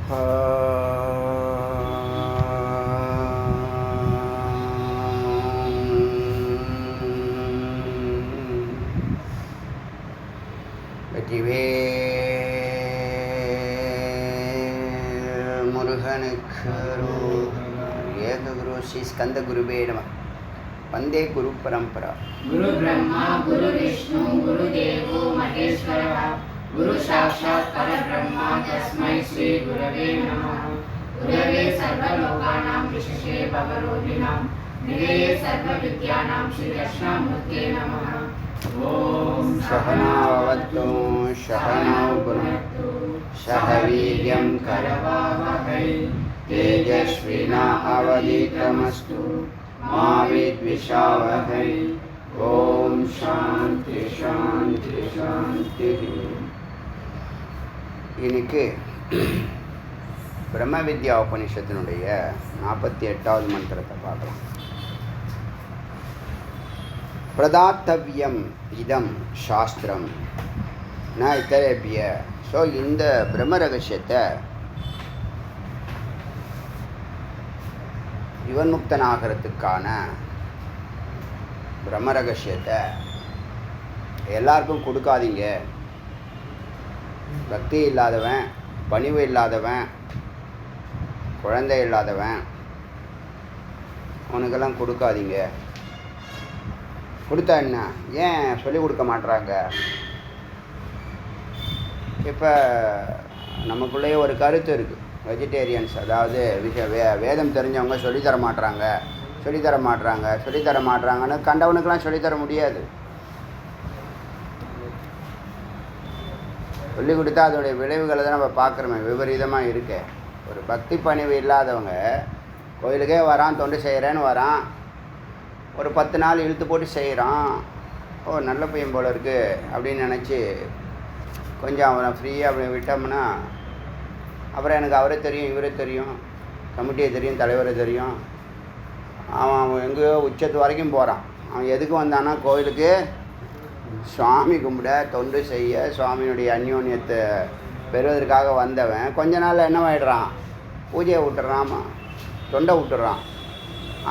முருகனுக்கு ஏககுரு ஸ்ரீ ஸ்கந்த குருவே நம. வந்தே குரு பரம்பரா. குரு பிரம்மா குரு விஷ்ணு குரு தேவோ மகேஸ்வரः குரு சாக்ஷாத் பரபிரம்மா தஸ்மை ஸ்ரீ குரவே நமः. குரவே சர்வலோகானாம் விசேஷே பவரோகிணாம் நிலையே சர்வ வித்யானாம் ஸ்ரீ தட்சிணாமூர்த்தே நமः. ஓம் சகனாவத்து சகனௌ புனக்து சக வீர்யம் கரவாவஹை தேஜஸ்வினா அவதீதமஸ்து மா வித்விஷாவஹை. ஓம் சாந்தி சாந்தி சாந்தி. இன்னைக்கு பிரம்ம வித்யா உபனிஷத்தினுடைய 48வது மந்திரத்தை பார்க்கலாம். பிரதாத்தவ்யம் இதம் சாஸ்திரம் ந இத்தரேபிய. ஸோ இந்த பிரம்ம ரகசியத்தை ஜீவன் முக்தனாகிறதுக்கான பிரம்ம ரகசியத்தை எல்லாருக்கும் கொடுக்காதீங்க. பக்தி இல்லாதவன், பணிவு இல்லாதவன், குழந்தை இல்லாதவன், அவனுக்கெல்லாம் கொடுக்காதீங்க. கொடுத்தா என்ன, ஏன் சொல்லிக் கொடுக்க மாட்றாங்க? இப்போ நமக்குள்ளேயே ஒரு கருத்து இருக்குது, வெஜிடேரியன்ஸ், அதாவது வேதம் தெரிஞ்சவங்க சொல்லித்தர மாட்றாங்கன்னு கண்டவனுக்கெல்லாம் சொல்லித்தர முடியாது. சொல்லிக் கொடுத்தா அதோடைய விளைவுகளை தான் நம்ம பார்க்குறோமே, விபரீதமாக இருக்கு. ஒரு பக்தி பணிவு இல்லாதவங்க கோயிலுக்கே வரான், தொண்டு செய்கிறேன்னு வரான், ஒரு 10 நாள் இழுத்து போட்டு செய்கிறான், ஓ நல்ல பையன் போல இருக்குது அப்படின்னு நினச்சி கொஞ்சம் அவனை ஃப்ரீயாக அப்படி விட்டோம்னா அப்புறம் எனக்கு அவரே தெரியும், இவரே தெரியும், கமிட்டியை தெரியும், தலைவரை தெரியும், அவன் எங்கேயோ உச்சத்து வரைக்கும் போகிறான். அவன் எதுக்கு வந்தான்னா கோயிலுக்கு சுவாமி கும்பிட, தொண்டு செய்ய, சுவாமியினுடைய அந்யோன்யத்தை பெறுவதற்காக வந்தவன் கொஞ்ச நாளில் என்னவாயிடுறான், பூஜையை விட்டுறான், தொண்டை விட்டுறான்,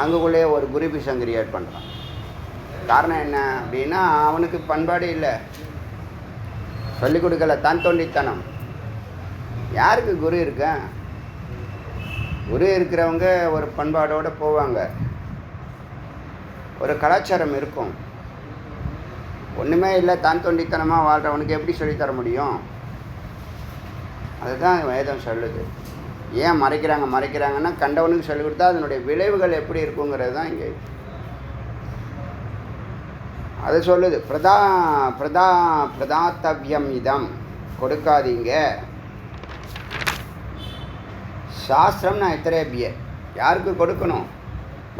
அங்குக்குள்ளேயே ஒரு குருபிசம் கிரியேட் பண்ணுறான். காரணம் என்ன அப்படின்னா அவனுக்கு பண்பாடு இல்லை, சொல்லிக் கொடுக்கல, தான் தொண்டித்தனம். யாருக்கு குரு இருக்க? குரு இருக்கிறவங்க ஒரு பண்பாடோடு போவாங்க, ஒரு கலாச்சாரம் இருக்கும். ஒன்றுமே இல்லை, தான் தொண்டித்தனமாக வாழ்கிறவனுக்கு எப்படி சொல்லித்தர முடியும்? அதுதான் வேதம் சொல்லுது. ஏன் மறைக்கிறாங்கன்னா கண்டவனுக்கு சொல்லிக் கொடுத்தா அதனுடைய விளைவுகள் எப்படி இருக்குங்கிறது தான் இங்கே அது சொல்லுது. பிரதாத்தவ்யம் இதம், கொடுக்காதீங்க. சாஸ்திரம்னா இத்தரேபிய, யாருக்கு கொடுக்கணும்?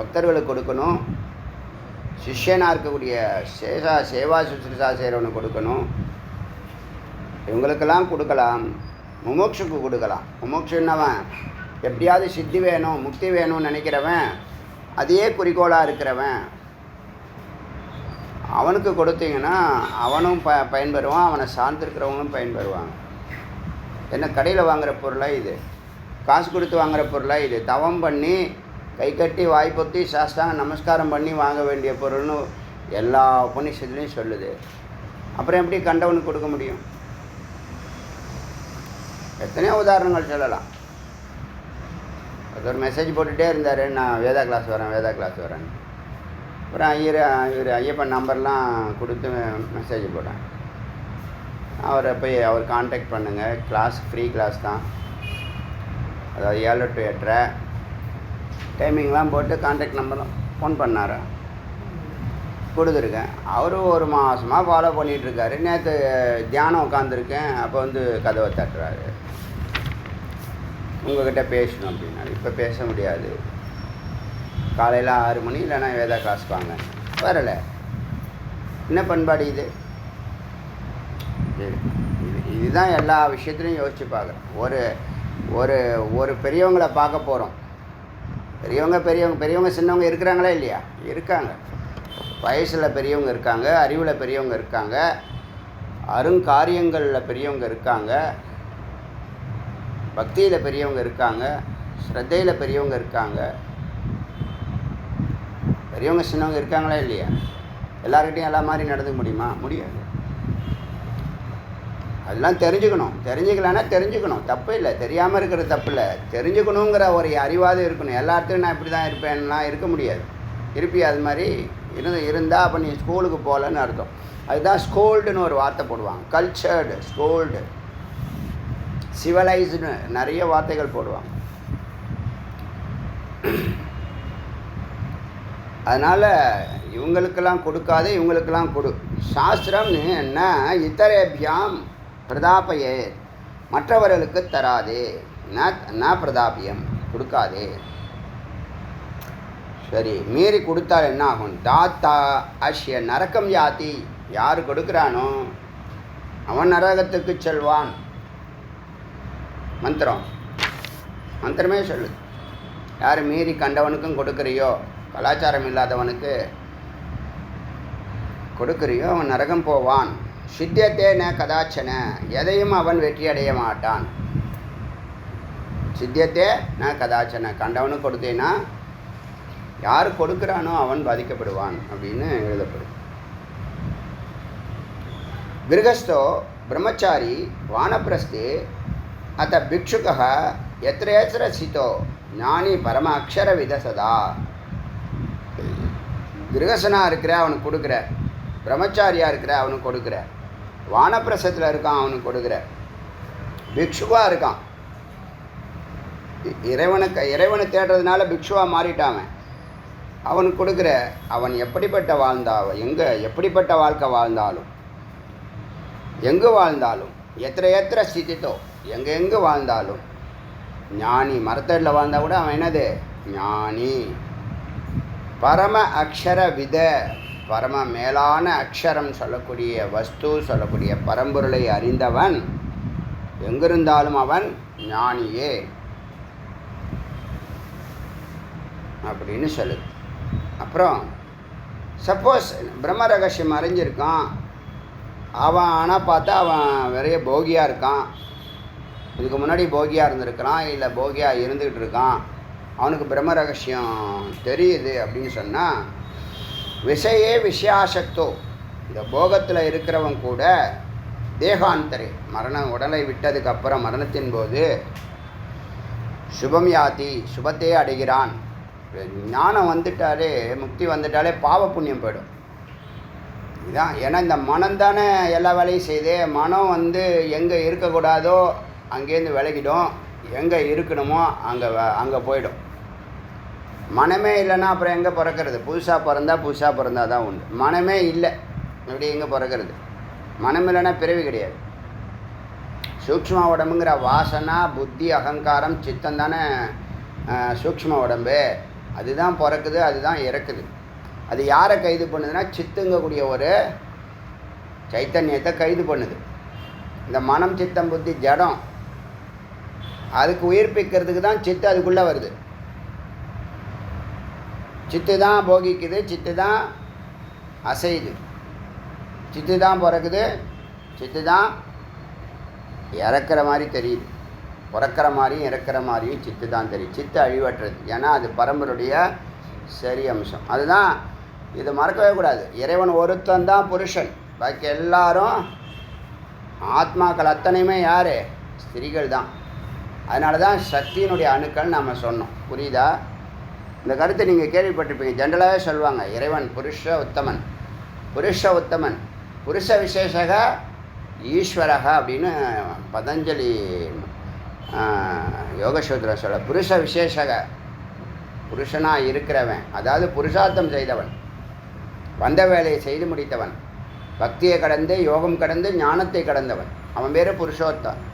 பக்தர்களுக்கு கொடுக்கணும், சிஷ்யனாக இருக்கக்கூடிய சேவா சுஷ்ரூஷா செய்கிறவனுக்கு கொடுக்கணும், இவங்களுக்கெல்லாம் கொடுக்கலாம். முமோட்சுக்கு கொடுக்கலாம். முமோட்சுன்னவன் எப்படியாவது சித்தி வேணும், முக்தி வேணும்னு நினைக்கிறவன், அதையே குறிக்கோளாக இருக்கிறவன், அவனுக்கு கொடுத்தீங்கன்னா அவனும் பயன்பெறுவான், அவனை சார்ந்திருக்கிறவங்களும் பயன்பெறுவாங்க. என்ன கடையில் வாங்குகிற பொருளாக இது, காசு கொடுத்து வாங்குகிற பொருளாக இது, தவம் பண்ணி கை கட்டி வாய் பொத்தி சாஸ்தாங்க நமஸ்காரம் பண்ணி வாங்க வேண்டிய பொருள்னு எல்லா உபநிஷத்துலையும் சொல்லுது. அப்புறம் எப்படி கண்டவனுக்கு கொடுக்க முடியும்? எத்தனையோ உதாரணங்கள் சொல்லலாம். அது ஒரு மெசேஜ் போட்டுகிட்டே இருந்தார், நான் வேதா கிளாஸ் வரேன். அப்புறம் இவர் ஐயப்பன் நம்பர்லாம் கொடுத்து மெசேஜ் போட்டேன். அவரை போய் அவர் கான்டாக்ட் பண்ணுங்கள், கிளாஸ் ஃப்ரீ கிளாஸ் தான், அதாவது 7 to 8:30 டைமிங்லாம் போட்டு கான்டாக்ட் நம்பரும் ஃபோன் பண்ணார், கொடுத்துருக்கேன். அவரும் ஒரு மாதமாக ஃபாலோ பண்ணிகிட்ருக்காரு. நேற்று தியானம் உட்காந்துருக்கேன், அப்போ கதவை தட்டுறாரு, உங்கள்கிட்ட பேசணும் அப்படின்னாரு. இப்போ பேச முடியாது, காலையில் 6 மணி இல்லைன்னா வேதா கிளாஸ் வாங்க. வரலை. என்ன பண்பாடு இது? இதுதான் எல்லா விஷயத்துலையும் யோசித்து பார்க்குறேன். ஒரு பெரியவங்களை பார்க்க போகிறோம். பெரியவங்க சின்னவங்க இருக்கிறாங்களா இல்லையா? இருக்காங்க. வயசில் பெரியவங்க இருக்காங்க, அறிவில் பெரியவங்க இருக்காங்க, அருங்காரியங்களில் பெரியவங்க இருக்காங்க. பக்தியில் பெரியவங்க இருக்காங்க, ஸ்ரத்தையில் பெரியவங்க இருக்காங்க. பெரியவங்க சின்னவங்க இருக்காங்களா இல்லையா? எல்லாருக்கிட்டையும் எல்லா மாதிரி நடந்துக்க முடியுமா? முடியாது. அதெல்லாம் தெரிஞ்சுக்கணும். தெரிஞ்சுக்கலான்னா தெரிஞ்சுக்கணும், தப்பு இல்லை. தெரியாமல் இருக்கிறது தப்பு இல்லை. தெரிஞ்சுக்கணுங்கிற ஒரு அறிவாது இருக்கணும். எல்லா இடத்துலையும் நான் இப்படி தான் இருப்பேன்லாம் இருக்க முடியாது. இருப்பி அது மாதிரி இருந்தால் அப்போ நீ ஸ்கூலுக்கு போகலன்னு அர்த்தம். அதுதான் ஸ்கோல்டுன்னு ஒரு வார்த்தை போடுவாங்க. கல்ச்சர்டு, ஸ்கோல்டு, சிவலைஸ்டு, நிறைய வார்த்தைகள் போடுவாங்க. அதனால் இவங்களுக்கெல்லாம் கொடுக்காது, இவங்களுக்கெல்லாம் கொடு. சாஸ்திரம்னு என்ன, இத்தரேபியாம் பிரதாபையே, மற்றவர்களுக்கு தராதே, ந பிரதாபியம், கொடுக்காதே. சரி, மீறி கொடுத்தால் என்ன ஆகும்? தாத்தா அஷ்ய நரக்கம் யாத்தி, யார் கொடுக்குறானோ அவன் நரகத்துக்கு செல்வான். மந்திரமே சொல்லு. யார் மீறி கண்டவனுக்கும் கொடுக்குறியோ, கலாச்சாரம் இல்லாதவனுக்கு கொடுக்குறியோ, அவன் நரகம் போவான். சித்தியத்தே ந கதாச்சன, எதையும் அவன் வெற்றி அடைய மாட்டான். சித்தியத்தே ந கதாச்சன, கண்டவனுக்கு கொடுத்தேன்னா யார் கொடுக்குறானோ அவன் பாதிக்கப்படுவான் அப்படின்னு எழுதப்படும். கிரகஸ்தோ பிரம்மச்சாரி வானப்பிரஸ்தே அத்த பிக்ஷுக எத்திர சித்தோ ஞானி பரம அக்ஷர விதசதா. கிரகசனாக இருக்கிற அவனுக்கு கொடுக்குற, பிரம்மச்சாரியாக இருக்கிற அவனுக்கு கொடுக்குற, வானப்பிரசத்தில் இருக்கான் அவனுக்கு கொடுக்குற, பிக்ஷுவாக இருக்கான், இறைவனை தேடுறதுனால பிக்ஷுவாக மாறிட்டான், அவனுக்கு கொடுக்குற, அவன் எப்படிப்பட்ட எப்படிப்பட்ட வாழ்க்கை வாழ்ந்தாலும், எங்கு வாழ்ந்தாலும், எத்திர ஸ்திதித்தோ, எங்கே வாழ்ந்தாலும், ஞானி, மரத்தடியில் வாழ்ந்தால் கூட அவன் என்னது? ஞானி. பரம அக்ஷர வித, பரம மேலான அக்ஷரம் சொல்லக்கூடிய வஸ்து, சொல்லக்கூடிய பரம்பொருளை அறிந்தவன் எங்கிருந்தாலும் அவன் ஞானியே அப்படின்னு சொல்லு. அப்புறம் சப்போஸ் பிரம்ம ரகசியம் அறிஞ்சிருக்கான் அவன், ஆனால் பார்த்தா அவன் நிறைய போகியாக இருக்கான், இதுக்கு முன்னாடி போகியாக இருந்திருக்கிறான், இல்லை போகியாக இருந்துக்கிட்டு இருக்கான், அவனுக்கு பிரம்ம ரகசியம் தெரியுது அப்படின்னு சொன்னால், விஷயே விஷயாசக்தோ, இந்த போகத்தில் இருக்கிறவன் கூட தேகாந்தரே, உடலை விட்டதுக்கப்புறம் மரணத்தின் போது சுபம் யாதி, சுபத்தையே அடைகிறான். ஞானம் வந்துட்டாலே, முக்தி வந்துட்டாலே பாவ புண்ணியம் போயிடும். இதுதான். ஏன்னா இந்த மனம் தானே எல்லா வேலையும் செய்யுது. மனம் எங்கே இருக்கக்கூடாதோ அங்கேருந்து விலகிடும், எங்கே இருக்கணுமோ அங்கே போயிடும். மனமே இல்லைன்னா அப்புறம் எங்கே பிறக்கிறது? புதுசாக பிறந்தா தான் உண்டு. மனமே இல்லை, எப்படி எங்கே பிறக்கிறது? மனம் இல்லைன்னா பிறவி கிடையாது. சூக்ஷ்ம உடம்புங்கிற வாசனா, புத்தி, அகங்காரம், சித்தம் தானே சூக்ஷ்ம உடம்பு. அதுதான் பிறக்குது, அதுதான் இறக்குது. அது யாரை கைது பண்ணுதுன்னா, சித்துங்கக்கூடிய ஒரு சைத்தன்யத்தை கைது பண்ணுது. இந்த மனம், சித்தம், புத்தி ஜடம், அதுக்கு உயிர்ப்பிக்கிறதுக்கு தான் சித்து அதுக்குள்ளே வருது. சித்து தான் போகிக்குது, சித்து தான் அசையுது, சித்து தான் பிறக்குது, சித்து தான் இறக்குற மாதிரி தெரியுது. பிறக்கிற மாதிரியும் இறக்குற மாதிரியும் சித்து தான் தெரியும். சித்து அழிவற்றது, ஏன்னா அது பரம்பருடைய சரி அம்சம். அதுதான், இதை மறக்கவே கூடாது. இறைவன் ஒருத்தன் தான் புருஷன், பாக்கி எல்லாரும் ஆத்மாக்கள் அத்தனையுமே யார்? ஸ்திரீகள் தான். அதனால தான் சக்தியினுடைய அணுக்கள் நம்ம சொன்னோம். புரியுதா? இந்த கருத்தை நீங்கள் கேள்விப்பட்டிருப்பீங்க. ஜென்ரலாகவே சொல்லுவாங்க, இறைவன் புருஷ உத்தமன், புருஷ விசேஷக ஈஸ்வரக அப்படின்னு பதஞ்சலி யோகசூத்திரம் சொல்ல. புருஷ விசேஷக, புருஷனாக இருக்கிறவன், அதாவது புருஷார்த்தம் செய்தவன், வந்த வேலையை செய்து முடித்தவன், பக்தியை கடந்து, யோகம் கடந்து, ஞானத்தை கடந்தவன், அவன் பேர்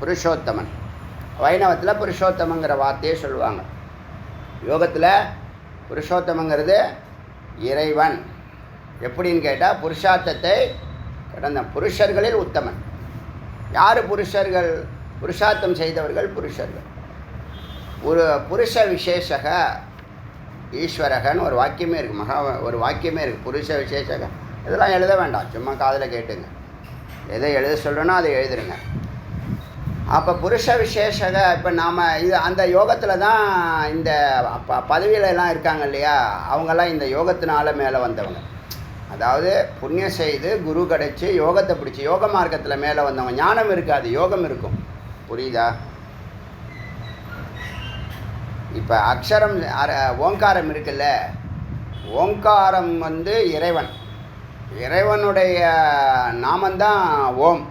புருஷோத்தமன். வைணவத்தில் புருஷோத்தமங்கிற வார்த்தையே சொல்லுவாங்க. யோகத்தில் புருஷோத்தமங்கிறது இறைவன். எப்படின்னு கேட்டால், புருஷார்த்தத்தை கடந்த புருஷர்களில் உத்தமன். யார் புருஷர்கள்? புருஷார்த்தம் செய்தவர்கள் புருஷர்கள். ஒரு புருஷ விசேஷக ஈஸ்வரகன்னு ஒரு வாக்கியமே இருக்குது, ஒரு வாக்கியமே இருக்குது, புருஷ விசேஷக. இதெல்லாம் எழுத வேண்டாம், சும்மா காதில் கேட்டுங்க. எதை எழுத சொல்கிறேனோ அதை எழுதுருங்க. அப்போ புருஷ விசேஷக இப்போ நாம் இது அந்த யோகத்தில் தான் இந்த பதவியில எல்லாம் இருக்காங்க இல்லையா, அவங்கெல்லாம் இந்த யோகத்தினால மேலே வந்தவங்க. அதாவது புண்ணியம் செய்து குரு கிடைச்சி யோகத்தை பிடிச்சி யோக மார்க்கத்தில் மேலே வந்தவங்க. ஞானம் இருக்காது, யோகம் இருக்கும். புரியுதா? இப்போ அக்ஷரம் ஓங்காரம் இருக்குல்ல, ஓங்காரம் வந்து இறைவன், இறைவனுடைய நாமந்தான் ஓம்.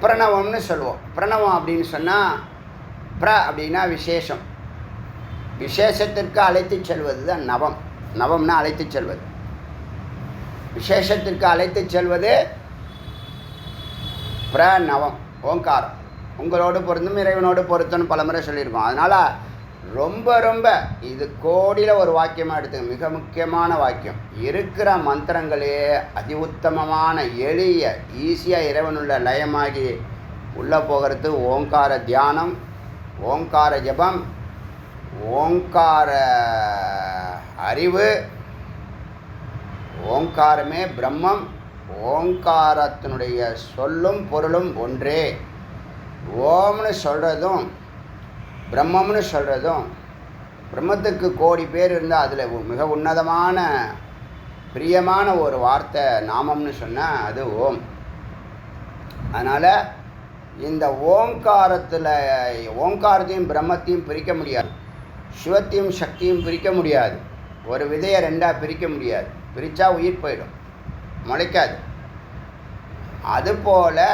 பிரணவம்னு சொல்லுவோம். பிரணவம் அப்படின்னு சொன்னால் அப்படின்னா விசேஷம், விசேஷத்திற்கு அழைத்து செல்வது தான் நவம். நவம்னா அழைத்து செல்வது, விசேஷத்திற்கு அழைத்து செல்வது பிரணவம் ஓங்காரம். உங்களோடு பொருந்தும் இறைவனோடு பொருத்தம்னு பலமுறை சொல்லியிருக்கோம். அதனால் ரொம்ப ரொம்ப இது கோடியில் ஒரு வாக்கியமாக எடுத்துங்க, மிக முக்கியமான வாக்கியம். இருக்கிற மந்திரங்களே அதி உத்தமமான எளிய ஈஸியாக இறைவனுள்ள லயமாகி உள்ளே போகிறது ஓங்கார தியானம், ஓங்கார ஜபம், ஓங்கார அறிவு. ஓங்காரமே பிரம்மம், ஓங்காரத்தினுடைய சொல்லும் பொருளும் ஒன்றே. ஓம்னு சொல்கிறதும் பிரம்மம்னு சொல்கிறதும், பிரம்மத்துக்கு கோடி பேர் இருந்தால் அதில் மிக உன்னதமான பிரியமான ஒரு வார்த்தை நாமம்னு சொன்னால் அது ஓம். அதனால் இந்த ஓங்காரத்தில் ஓங்காரத்தையும் பிரம்மத்தையும் பிரிக்க முடியாது, சிவத்தையும் சக்தியும் பிரிக்க முடியாது, ஒரு விதையை ரெண்டாக பிரிக்க முடியாது. பிரித்தா உயிர் போயிடும், முளைக்காது. அதுபோல்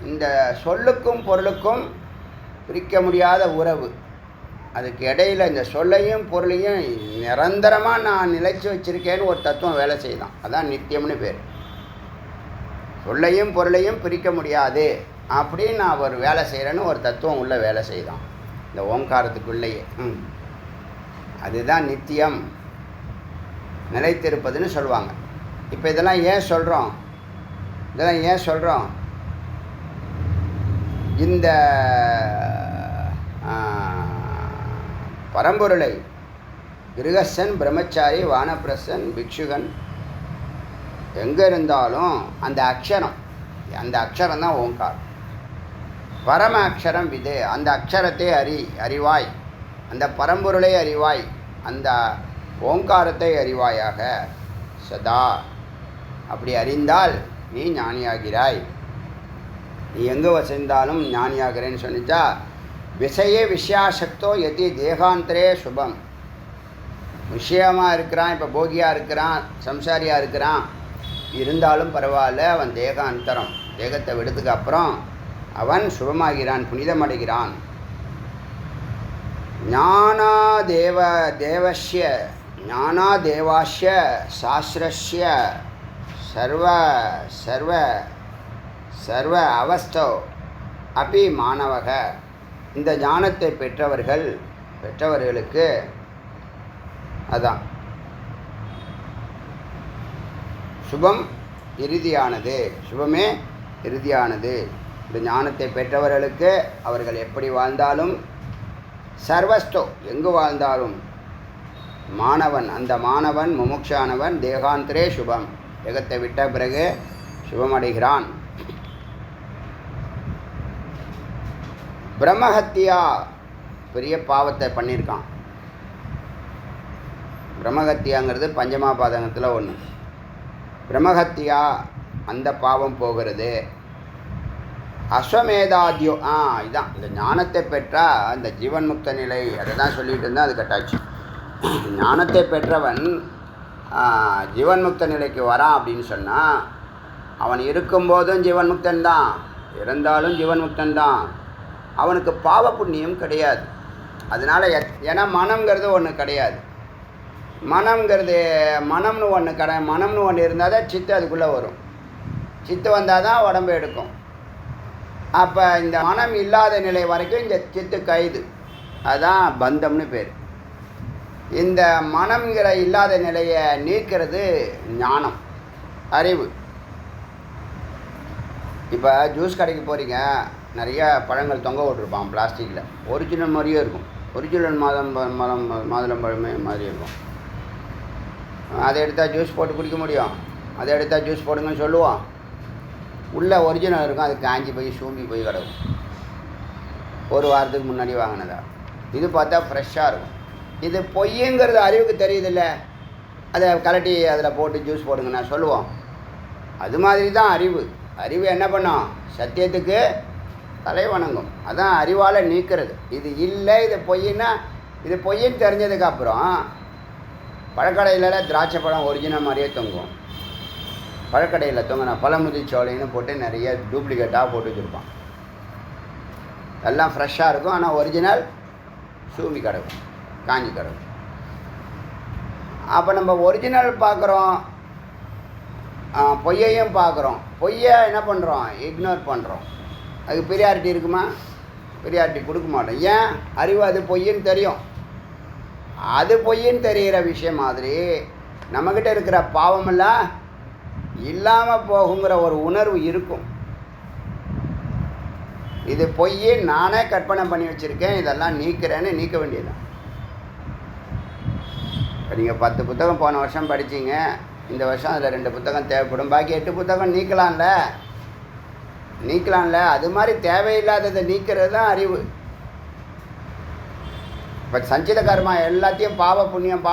இந்த சொல்லுக்கும் பொருளுக்கும் பிரிக்க முடியாத உறவு. அதுக்கு இடையில் இந்த சொல்லையும் பொருளையும் நிரந்தரமாக நான் நிலைச்சி வச்சுருக்கேன்னு ஒரு தத்துவம் வேலை செய்தான். அதான் நித்தியம்னு பேர். சொல்லையும் பொருளையும் பிரிக்க முடியாது அப்படின்னு நான் ஒரு வேலை செய்கிறேன்னு ஒரு தத்துவம் உள்ள வேலை செய்தான் இந்த ஓங்காரத்துக்குள்ளேயே. அதுதான் நித்தியம், நிலைத்திருப்பதுன்னு சொல்லுவாங்க. இப்போ இதெல்லாம் ஏன் சொல்கிறோம், இதெல்லாம் ஏன் சொல்கிறோம்? இந்த பரம்பொருளை கிருகஸ்தன், பிரம்மச்சாரி, வானப்பிரசன், பிக்ஷுகன் எங்கே இருந்தாலும் அந்த அக்ஷரம், அந்த அக்ஷரம் தான் ஓங்காரம். பரம அக்ஷரம் விது, அந்த அக்ஷரத்தை அறிவாய், அந்த பரம்பொருளை அறிவாய், அந்த ஓங்காரத்தை அறிவாயாக சதா. அப்படி அறிந்தால் நீ ஞானியாகிறாய். நீ எங்கே வசிந்தாலும் ஞானியாகிறேன்னு சொன்னிச்சா. விஷயே விஷயாசக்தோ எதி தேகாந்தரே சுபம். விஷயமாக இருக்கிறான், இப்போ போகியாக இருக்கிறான், சம்சாரியாக இருக்கிறான், இருந்தாலும் பரவாயில்ல, அவன் தேகாந்தரம், தேகத்தை விடுறதுக்கு அப்புறம் அவன் சுபமாகிறான், புனிதமடைகிறான். ஞானாதேவாஸ்ய சாஸ்திரஸ்ய சர்வ அவஸ்தோ அப்படி மாணவக. இந்த ஞானத்தை பெற்றவர்களுக்கு அதான் சுபம் இறுதியானது, சுபமே இறுதியானது. இந்த ஞானத்தை பெற்றவர்களுக்கு அவர்கள் எப்படி வாழ்ந்தாலும் சர்வஸ்தோ எங்கு வாழ்ந்தாலும் மாணவன், அந்த மாணவன் முமுட்சானவன் தேகாந்தரே சுபம், தேகத்தை விட்ட பிறகு சுபமடைகிறான். பிரம்மஹத்தியா பெரிய பாவத்தை பண்ணியிருக்கான். பிரம்மஹத்தியாங்கிறது பஞ்சமாபாதகத்தில் ஒன்று. பிரம்மஹத்தியா அந்த பாவம் போகிறது. அஸ்வமேதாத்யோ இதுதான் இந்த ஞானத்தை பெற்றால் அந்த ஜீவன் முக்த நிலை, அதை தான் சொல்லிகிட்டு இருந்தால் அது கட்டாச்சு. ஞானத்தை பெற்றவன் ஜீவன் முக்த நிலைக்கு வரான் அப்படின்னு சொன்னால் அவன் இருக்கும்போதும் ஜீவன் முக்தன் தான், இருந்தாலும் ஜீவன் முக்தன் தான். அவனுக்கு பாவ புண்ணியம் கிடையாது. அதனால் ஏன்னா மனம்ங்கிறது ஒன்று கிடையாது. மனம்னு ஒன்று இருந்தால் தான் சித்து அதுக்குள்ளே வரும். சித்து வந்தால் தான் உடம்பு எடுக்கும். அப்போ இந்த மனம் இல்லாத நிலை வரைக்கும் இந்த சித்து கைது, அதுதான் பந்தம்னு பேர். இந்த மனம்ங்கிற இல்லாத நிலையை நீக்கிறது ஞானம், அறிவு. இப்போ ஜூஸ் கடைக்கு போகிறீங்க, நிறைய பழங்கள் தொங்க விட்டுருப்பான் பிளாஸ்டிக்கில். ஒரிஜினல் மாதிரியே இருக்கும், ஒரிஜினல் மாதுளம்பழமே மாதிரி இருக்கும். அதை எடுத்தால் ஜூஸ் போட்டு குடிக்க முடியும், அதை எடுத்தால் ஜூஸ் போடுங்கன்னு சொல்லுவான். உள்ள ஒரிஜினல் இருக்கும், அது காஞ்சி போய் சூம்பி போய் கிடக்கும். ஒரு வாரத்துக்கு முன்னாடி வாங்கினதா. இது பார்த்தா ஃப்ரெஷ்ஷாக இருக்கும். இது பொய்யுங்கிறது அறிவுக்கு தெரியுதில்ல, அதை கலட்டி அதில் போட்டு ஜூஸ் போடுங்கண்ணா சொல்லுவோம். அது மாதிரி தான் அறிவு. அறிவு என்ன பண்ணோம்? சத்தியத்துக்கு தலை வணங்கும். அதான் அறிவால் நீக்கிறது. இது இல்லை, இது பொய்ன்னா, இது பொய்ன்னு தெரிஞ்சதுக்கப்புறம் பழக்கடையில் திராட்சை பழம் ஒரிஜினல் மாதிரியே தொங்கும். பழக்கடையில் தொங்கினா பழமுதிர்ச்சோலைன்னு போட்டு நிறைய டூப்ளிகேட்டாக போட்டு வச்சுருப்பான். எல்லாம் ஃப்ரெஷ்ஷாக இருக்கும், ஆனால் ஒரிஜினல் சூமி கிடக்கும், காஞ்சி கிடக்கும். அப்போ நம்ம ஒரிஜினல் பார்க்குறோம், பொய்யையும் பார்க்குறோம். பொய்யை என்ன பண்ணுறோம்? இக்னோர் பண்ணுறோம். அதுக்கு பெரியாரிட்டி இருக்குமா? பெரியாரிட்டி கொடுக்க மாட்டோம். ஏன்? அறிவு அது பொய்ன்னு தெரியும். அது பொய்ன்னு தெரிகிற விஷயம் மாதிரி நம்மக்கிட்ட இருக்கிற பாவமெல்லாம் இல்லாமல் போகுங்கிற ஒரு உணர்வு இருக்கும். இது பொய், நானே கற்பனை பண்ணி வச்சுருக்கேன், இதெல்லாம் நீக்கிறேன்னு நீக்க வேண்டியதுதான். இப்போ நீங்கள் 10 புத்தகம் போன வருஷம் படித்தீங்க, இந்த வருஷம் அதில் 2 புத்தகம் தேவைப்படும், பாக்கி 8 புத்தகம் நீக்கலாம்ல. அது மாதிரி தேவையில்லாததை நீக்கிறது தான் அறிவு. இப்போ சஞ்சித கர்மா எல்லாத்தையும் பாவ புண்ணியம்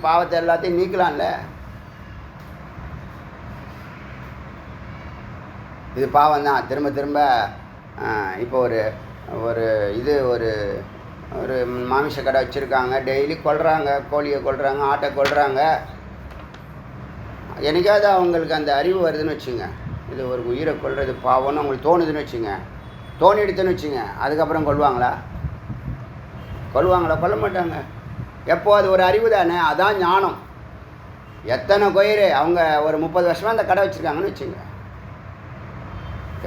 பாவத்தை எல்லாத்தையும் நீக்கலாம்ல. இது பாவம் தான். திரும்ப இப்போ ஒரு மாமிச கடை வச்சுருக்காங்க, டெய்லி கொல்றாங்க, கோழியை கொல்றாங்க, ஆட்டை கொல்றாங்க. என்னைக்காவது அவங்களுக்கு அந்த அறிவு வருதுன்னு வச்சுங்க, இது ஒரு உயிரை கொல்றது பாவம்னு அவங்களுக்கு தோணுதுன்னு வச்சுங்க, தோணிடுதுன்னு வச்சுங்க, அதுக்கப்புறம் கொல்லுவாங்களா? கொல்ல மாட்டாங்க. எப்போ? அது ஒரு அறிவு தானே, அதான் ஞானம். எத்தனை கோயிறு அவங்க ஒரு 30 வருஷமாக அந்த கடை வச்சுருக்காங்கன்னு வச்சுங்க,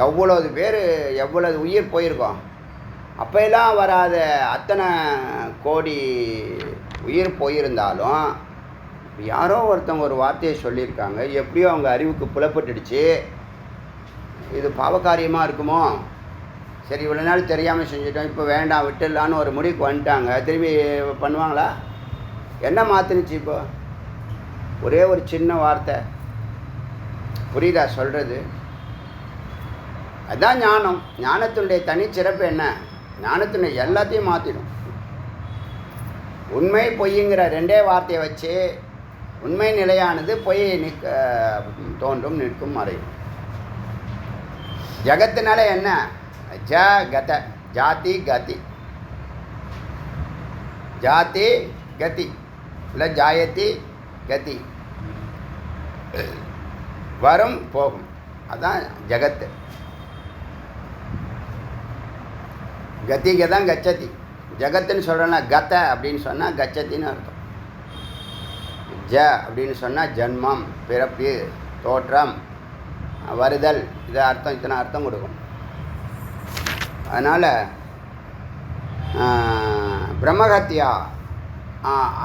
எவ்வளவு பேர் எவ்வளவு உயிர் போயிருக்கோம். அப்போயெல்லாம் வராத அத்தனை கோடி உயிர் போயிருந்தாலும் யாரோ ஒருத்தவங்க ஒரு வார்த்தையை சொல்லியிருக்காங்க, எப்படியோ அவங்க அறிவுக்கு புலப்பட்டுடுச்சு, இது பாவகாரியமாக இருக்குமோ, சரி இவ்வளோ நாள் தெரியாமல் செஞ்சுட்டோம், இப்போ வேண்டாம் விட்டுடலான்னு ஒரு முடிவுக்கு வந்துட்டாங்க. திரும்பி பண்ணுவாங்களா? என்ன மாற்றுனுச்சு? இப்போ ஒரே ஒரு சின்ன வார்த்தை, புரியுதா சொல்கிறது? அதுதான் ஞானம். ஞானத்தினுடைய தனிச்சிறப்பு என்ன? ஞானத்தினுடைய எல்லாத்தையும் மாற்றிடும். உண்மை பொய்யுங்கிற 2 வார்த்தையை வச்சு உண்மை நிலையானது பொய் தோன்றும், நிற்கும், மறையும். ஜகத்தினால என்ன? ஜகத, ஜாதி கதி, ஜாதி கதி இல்லை ஜாயதி கதி, வரும் போகும், அதுதான் ஜகத்து. கத்திக்கு தான் கச்சதி. ஜகத்துன்னு சொல்கிறேன்னா கத அப்படின்னு சொன்னால் கச்சத்தின்னு அர்த்தம். ஜ அப்படின்னு சொன்னால் ஜன்மம், பிறப்பு, தோற்றம், வருதல், இது அர்த்தம், இத்தனை அர்த்தம் கொடுக்கும். அதனால் பிரம்மஹத்யா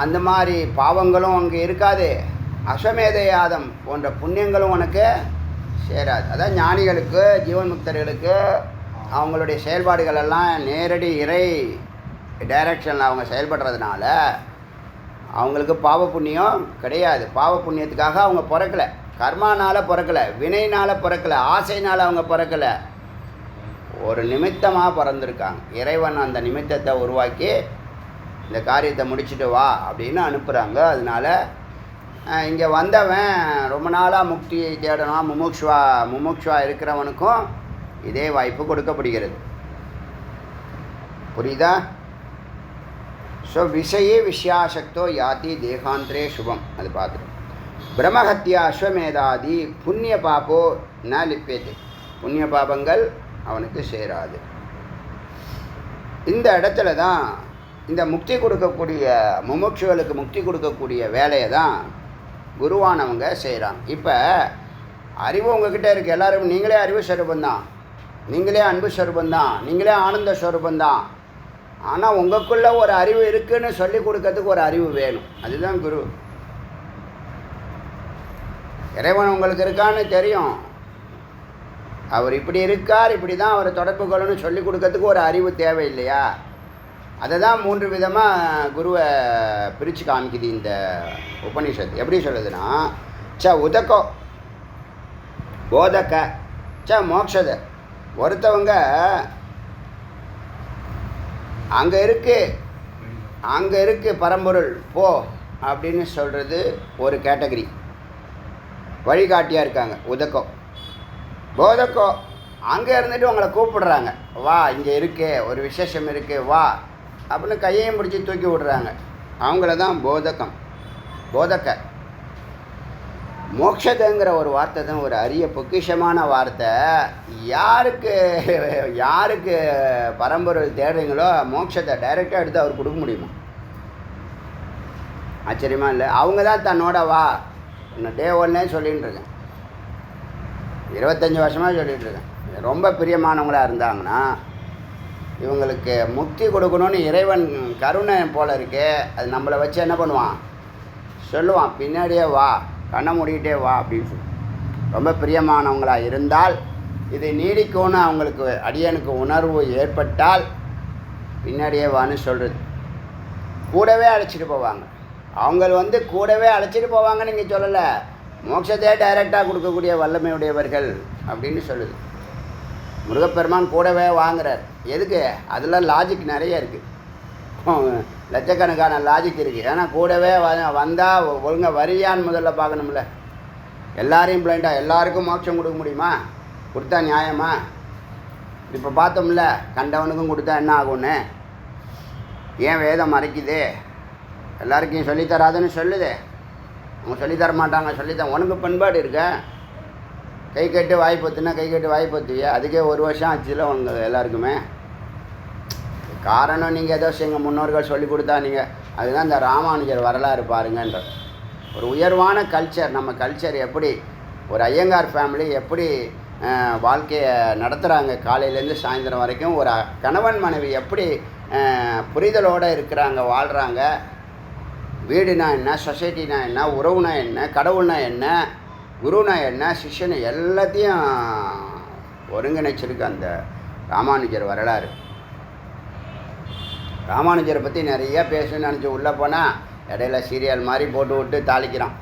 அந்த மாதிரி பாவங்களும் அங்கே இருக்காது, அஸ்வமேத யாகம் போன்ற புண்ணியங்களும் உனக்கு சேராது. அதான் ஞானிகளுக்கு, ஜீவன் முக்தர்களுக்கு அவங்களுடைய செயல்பாடுகள் எல்லாம் நேரடி இறை டைரக்ஷனில் அவங்க செயல்படுறதுனால அவங்களுக்கு பாவ புண்ணியம் கிடையாது. பாவ புண்ணியத்துக்காக அவங்க பிறக்கலை, கர்மானால் பிறக்கலை, வினைனால் பிறக்கலை, ஆசைனால் அவங்க பிறக்கலை, ஒரு நிமித்தமாக பிறந்திருக்காங்க. இறைவன் அந்த நிமித்தத்தை உருவாக்கி இந்த காரியத்தை முடிச்சுட்டு வா அப்படின்னு அனுப்புகிறாங்க. அதனால் இங்கே வந்தவன் ரொம்ப நாளாக முக்தியை தேடணும், முமுக்ஷுவா இருக்கிறவனுக்கும் இதே வாய்ப்பு கொடுக்கப்படுகிறது. புரியுதா? ஸோ விஷயே விஷயாசக்தோ யாதி தேகாந்திரே சுபம். அது பார்த்துடும். பிரம்மஹத்யா அஸ்வமேதாதி புண்ணிய பாப்போ ந லிப்பேது, புண்ணிய பாபங்கள் அவனுக்கு சேராது. இந்த இடத்துல தான் இந்த முக்தி கொடுக்கக்கூடிய முமுட்சுகளுக்கு முக்தி கொடுக்கக்கூடிய வேலையை தான் குருவானவங்க செய்கிறாங்க. இப்போ அறிவு உங்ககிட்ட இருக்குது, எல்லோரும் நீங்களே அறிவு ஸ்வரூபந்தான், நீங்களே அன்பு ஸ்வரூபந்தான், நீங்களே ஆனந்த ஸ்வரூபந்தான். ஆனால் உங்களுக்குள்ளே ஒரு அறிவு இருக்குதுன்னு சொல்லி கொடுக்கறதுக்கு ஒரு அறிவு வேணும். அதுதான் குரு. இறைவன் உங்களுக்கு இருக்கான்னு தெரியும், அவர் இப்படி இருக்கார், இப்படி தான் அவரை தொடர்பு கொள்ளணும்னு சொல்லி கொடுக்கறதுக்கு ஒரு அறிவு தேவை இல்லையா? அதை தான் 3 விதமாக குருவை பிரித்து காமிக்குது இந்த உபனிஷத்து. எப்படி சொல்லுதுன்னா, உதக்கோ போதக மோட்சத்தை ஒருத்தவங்க அங்கே இருக்கு பரம்பொருள் போ அப்படின்னு சொல்கிறது ஒரு கேட்டகரி. வழிகாட்டியாக இருக்காங்க. போதக்கோ அங்கே இருந்துட்டு உங்களை கூப்பிடுறாங்க, வா இங்கே இருக்கே ஒரு விசேஷம் இருக்கு வா அப்படின்னு கையையும் பிடிச்சி தூக்கி விடுறாங்க. அவங்கள தான் போதக்க. மோட்சத்தைங்கிற ஒரு வார்த்தை தான் ஒரு அரிய பொக்கிஷமான வார்த்தை. யாருக்கு பரம்பொருள் தேடுறீங்களோ மோட்சத்தை டைரெக்டாக எடுத்து அவர் கொடுக்க முடியுமா? ஆச்சரியமா இல்லை? அவங்க தான் தன்னோட வா இன்னும் டே ஒன்னே சொல்லிகிட்டு இருக்கேன், 25 வருஷமாக சொல்லிகிட்டு இருக்கேன். ரொம்ப பிரியமானவங்களாக இருந்தாங்கன்னா இவங்களுக்கு முக்தி கொடுக்கணும்னு இறைவன் கருணை போல் இருக்கு. அது நம்மளை வச்சு என்ன பண்ணுவான், சொல்லுவான், பின்னாடியே வா, கண்ணை மூடிக்கிட்டே வா அப்படின்னு சொல்லி. ரொம்ப பிரியமானவங்களாக இருந்தால் இது நீடிக்கும்னு அவங்களுக்கு அடியனுக்கு உணர்வு ஏற்பட்டால் பின்னாடியே வான்னு சொல்கிறது. கூடவே அழைச்சிட்டு போவாங்க. அவங்க கூடவே அழைச்சிட்டு போவாங்கன்னு நீங்கள் சொல்லலை, மோட்சத்தையே டைரெக்டாக கொடுக்கக்கூடிய வல்லமையுடையவர்கள் அப்படின்னு சொல்லுது. முருகப்பெருமான் கூடவே வாங்குறார். எதுக்கு? அதில் லாஜிக் நிறைய இருக்குது, லட்சக்கணக்கான லாஜிக் இருக்குது. ஏன்னா கூடவே வந்தால் ஒழுங்காக வரியான்னு முதல்ல பார்க்கணும்ல. எல்லாரையும் பிளைண்டாக எல்லாருக்கும் மோட்சம் கொடுக்க முடியுமா? கொடுத்தா நியாயமா? இப்போ பார்த்தோம்ல, கண்டவனுக்கும் கொடுத்தா என்ன ஆகும்னு. ஏன் வேதம் மறைக்குது? எல்லாருக்கும் சொல்லித்தராதுன்னு சொல்லுது. அவங்க சொல்லித்தர மாட்டாங்க, சொல்லித்தர. உனக்கு பண்பாடு இருக்க, கை கட்டு வாய் பொத்துனா கை கட்டு வாய் பொத்துவியா? அதுக்கே 1 வருஷம் ஆச்சுல உங்கள் எல்லாருக்குமே. காரணம் நீங்கள் ஏதோ எங்கள் முன்னோர்கள் சொல்லி கொடுத்தா நீங்கள், அதுதான் இந்த ராமானுஜர் வரலாறு பாருங்கன்ற ஒரு உயர்வான கல்ச்சர். நம்ம கல்ச்சர் எப்படி ஒரு ஐயங்கார் ஃபேமிலி எப்படி வாழ்க்கையை நடத்துகிறாங்க, காலையிலேருந்து சாயந்தரம் வரைக்கும். ஒரு கணவன் மனைவி எப்படி புரிதலோடு இருக்கிறாங்க, வாழ்கிறாங்க. வீடுனா என்ன, சொசைட்டினா என்ன, உறவுனா என்ன, கடவுள்னா என்ன, குருனா என்ன, சிஷ்யனை எல்லாத்தையும் ஒருங்கிணைச்சிருக்கு அந்த ராமானுஜர் வரலாறு. ராமானுஜரை பற்றி நிறையா பேசணும்னு நினச்சி உள்ளே போனால் இடையில சீரியல் மாதிரி போட்டு விட்டு தாளிக்கிறான்.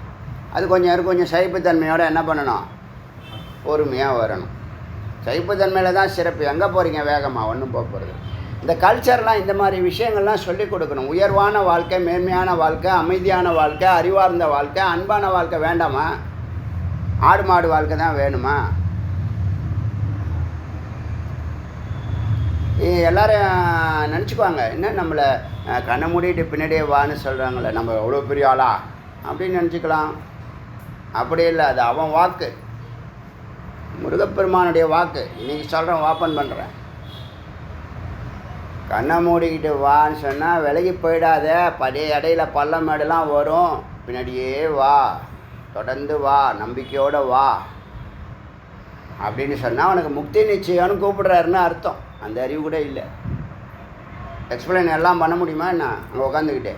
அது கொஞ்சம் சைப்புத்தன்மையோடு என்ன பண்ணணும், பொறுமையாக வரணும். சைப்புத்தன்மையில் தான் சிறப்பு. எங்கே போகிறீங்க வேகமாக? ஒன்றும் போகிறது. இந்த கல்ச்சர்லாம் இந்த மாதிரி விஷயங்கள்லாம் சொல்லிக் கொடுக்கணும். உயர்வான வாழ்க்கை, மேன்மையான வாழ்க்கை, அமைதியான வாழ்க்கை, அறிவார்ந்த வாழ்க்கை, அன்பான வாழ்க்கை வேண்டாமா? ஆடு மாடு வாழ்க்கை தான் வேணுமா? எல்லோரும் நினச்சிக்குவாங்க, என்ன நம்மளை கண்ணை மூடிட்டு பின்னாடியே வான்னு சொல்கிறாங்களே, நம்ம எவ்வளோ பெரிய ஆளா அப்படின்னு நினச்சிக்கலாம். அப்படி இல்லை, அது அவன் வாக்கு, முருகப்பெருமானுடைய வாக்கு. இன்றைக்கி சொல்கிறேன், ஓப்பன் பண்ணுறேன். கண்ணை மூடிக்கிட்டு வான்னு சொன்னால் விலகி போயிடாத. இடையில பள்ளம் மேடெல்லாம் வரும், பின்னாடியே வா, தொடர்ந்து வா, நம்பிக்கையோடு வா அப்படின்னு சொன்னால் அவனுக்கு முக்தி நிச்சயம்னு கூப்பிடுறாருன்னு அர்த்தம். அந்த அறிவு கூட இல்லை. எக்ஸ்பிளைன் எல்லாம் பண்ண முடியுமா என்ன? அங்கே உட்காந்துக்கிட்டே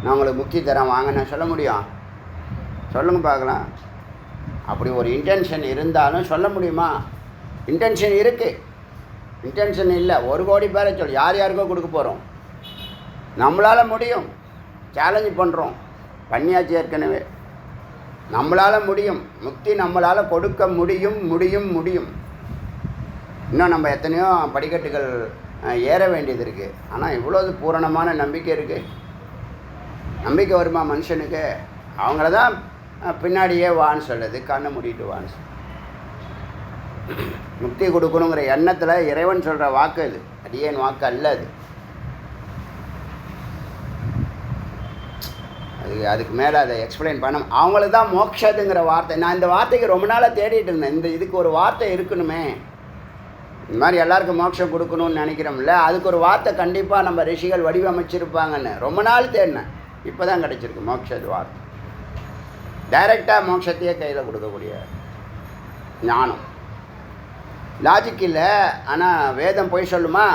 நான் உங்களுக்கு முக்தி தரேன் வாங்க நான் சொல்ல முடியும்? சொல்லுங்க பார்க்கலாம். அப்படி ஒரு இன்டென்ஷன் இருந்தாலும் சொல்ல முடியுமா? இன்டென்ஷன் இருக்குது, இன்டென்ஷன் இல்லை. 1 கோடி பேரை சொல்லி யார் யாருக்கோ கொடுக்க போகிறோம். நம்மளால் முடியும், சேலஞ்சு பண்ணுறோம், பண்ணியாச்சு ஏற்கனவே. நம்மளால் முடியும், முக்தி நம்மளால் கொடுக்க முடியும். இன்னும் நம்ம எத்தனையோ படிக்கட்டுகள் ஏற வேண்டியது இருக்குது. ஆனால் இவ்வளோது பூரணமான நம்பிக்கை இருக்குது. நம்பிக்கை வருமா மனுஷனுக்கு? அவங்கள தான் பின்னாடியே வான்னு சொல்லுது, கண்ணை மூடிட்டு வான்னு சொல்லு. முக்தி கொடுக்கணுங்கிற எண்ணத்தில் இறைவன் சொல்கிற வாக்கு இது, அடியேன் வாக்கு அல்ல அது. அதுக்கு மேலே அதை எக்ஸ்பிளைன் பண்ண அவங்களுக்கு தான் மோட்சத்துங்கிற வார்த்தை. நான் இந்த வார்த்தைக்கு ரொம்ப நாளாக தேடிட்டு இருந்தேன். இதுக்கு ஒரு வார்த்தை இருக்கணுமே. இந்த மாதிரி எல்லாருக்கும் மோட்சம் கொடுக்கணும்னு நினைக்கிறோம்ல, அதுக்கு ஒரு வார்த்தை கண்டிப்பாக நம்ம ரிஷிகள் வடிவமைச்சிருப்பாங்கன்னு ரொம்ப நாள் தேடினேன். இப்போ தான் கிடச்சிருக்கு மோட்சத்து வார்த்தை. டைரெக்டாக மோட்சத்தையே கையில் கொடுக்கக்கூடிய ஞானம். லாஜிக் இல்லை. ஆனால் வேதம் பொய் சொல்லுமா?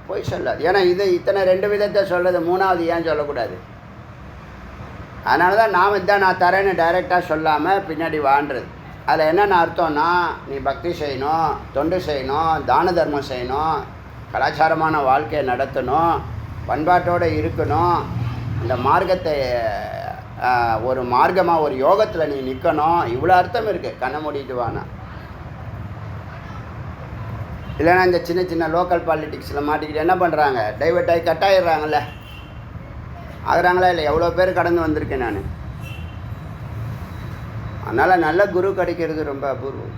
பொய் சொல்லாது. ஏன்னா இது இத்தனை 2 விதத்தை சொல்லுது, 3வது ஏன் சொல்லக்கூடாது? அதனால தான் நான் தரேன்னு டைரெக்டாக சொல்லாமல் பின்னாடி வாழ்றது. அதில் என்னென்ன அர்த்தம்னா, நீ பக்தி செய்யணும், தொண்டு செய்யணும், தான தர்மம் செய்யணும், கலாச்சாரமான வாழ்க்கையை நடத்தணும், பண்பாட்டோடு இருக்கணும், இந்த மார்க்கத்தை ஒரு மார்க்கமாக ஒரு யோகத்தில் நீ நிற்கணும். இவ்வளோ அர்த்தம் இருக்குது கண்ணை மூடிட்டு வானா. இல்லைன்னா இந்த சின்ன சின்ன லோக்கல் பாலிட்டிக்ஸில் மாட்டிக்கிட்டு என்ன பண்ணுறாங்க, டைவர்ட் ஆகி கட்டாயிடுறாங்கல்ல. ஆகுறாங்களா இல்லை? எவ்வளோ பேர் கடந்து வந்திருக்கேன் நான். அதனால் நல்ல குரு கிடைக்கிறது ரொம்ப அபூர்வம்.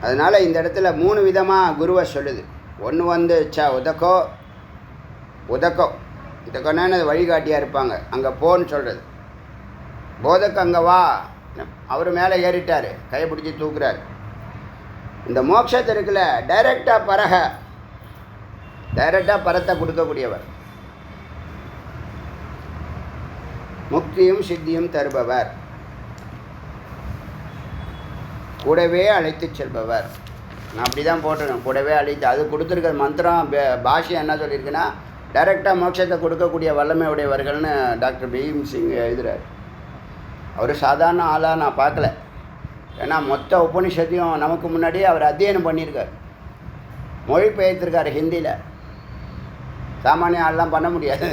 அதனால் இந்த இடத்துல 3 விதமாக குருவை சொல்லுது. ஒன்று வந்து உதக்கோ இதுக்கொன்னு வழிகாட்டியாக இருப்பாங்க, அங்கே போன்னு சொல்கிறது. போதக்கு அங்கே வா, அவர் மேலே ஏறிட்டார், கையை பிடிச்சி தூக்குறார். இந்த மோட்சத்தை இருக்குல்ல, டைரெக்டாக பரத்தை கொடுக்கக்கூடியவர், முக்தியும் சித்தியும் தருபவர், கூடவே அழைத்து செல்பவர். நான் அப்படி தான் போட்டுருக்கேன், கூடவே அழைத்து. அது கொடுத்துருக்கிற மந்திரம் பாஷ்யம் என்ன சொல்லியிருக்குன்னா, டைரெக்டாக மோட்சத்தை கொடுக்கக்கூடிய வல்லமை உடையவர்கள்னு டாக்டர் பீம் சிங் எழுதுகிறார். அவர் சாதாரண ஆளாக நான் பார்க்கல. ஏன்னா மொத்த உபனிஷத்தையும் நமக்கு முன்னாடியே அவர் அத்தியனம் பண்ணியிருக்கார், மொழிபெயர்த்திருக்கார் ஹிந்தியில். சாமானிய ஆள்லாம் பண்ண முடியாது.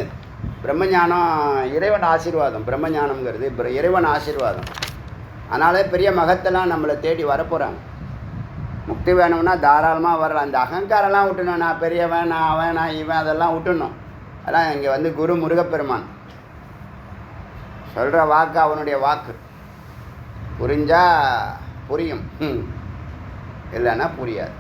பிரம்மஞானம் இறைவன் ஆசீர்வாதம், பிரம்மஞானம்ங்கிறது இறைவன் ஆசீர்வாதம். அதனாலே பெரிய மகத்தெல்லாம் நம்மளை தேடி வரப்போகிறாங்க. முக்தி வேணும்னா தாராளமாக வரலாம். அந்த அகங்காரம்லாம் விட்டுணும், நான் பெரியவன், நான் அவன், நான் இவன், அதெல்லாம் விட்டுணும். அதெல்லாம் இங்கே வந்து குரு முருகப்பெருமான் சொல்கிற வாக்கு அவனுடைய வாக்கு. புரிஞ்சால் புரியும், இல்லைன்னா புரியாது.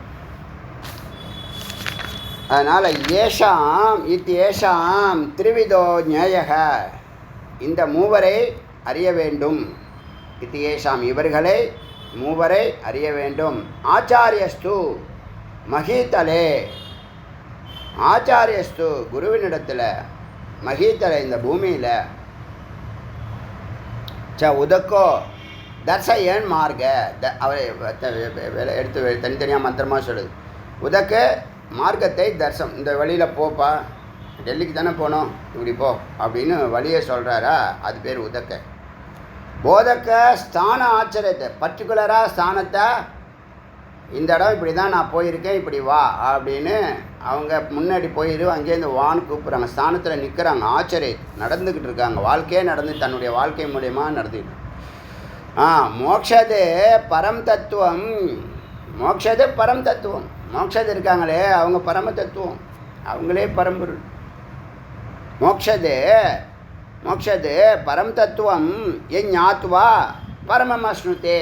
அதனால் ஏஷாம் திரிவிதோ ஞேயக, இந்த மூவரை அறிய வேண்டும். ஏஷாம் இவர்களை மூவரை அறிய வேண்டும். ஆச்சாரியஸ்து மகீதலே, ஆச்சாரியஸ்து குருவினிடத்தில், மகீதலை இந்த பூமியில், உதக்கோ தர்சயன் மார்க, அவரை எடுத்து தனித்தனியாக மந்திரமாக சொல்லுது. உதக்க மார்க்கத்தை தர்சம், இந்த வழியில் போப்பா, டெல்லிக்கு தானே போகணும், இப்படி போ அப்படின்னு வழியை சொல்கிறாரா, அது பேர் உதக்க. போதக்க ஸ்தான ஆச்சரியத்தை, பர்டிகுலராக ஸ்தானத்தை, இந்த இடம் இப்படி தான் நான் போயிருக்கேன், இப்படி வா அப்படின்னு அவங்க முன்னாடி போயிரு, அங்கேருந்து வான்னு கூப்பிட்றாங்க. ஸ்தானத்தில் நிற்கிறாங்க, ஆச்சரியம் நடந்துக்கிட்டு இருக்காங்க, வாழ்க்கையே நடந்து தன்னுடைய வாழ்க்கை மூலயமா நடந்துக்கிட்டு. மோக்ஷது பரம் தத்துவம், மோக்ஷது பரம் தத்துவம், மோக்ஷது இருக்காங்களே அவங்க பரம தத்துவம், அவங்களே பரம்பொருள். மோக்ஷது பரம் தத்துவம் என் ஞாத்வா பரமம் அஸ்னுதே.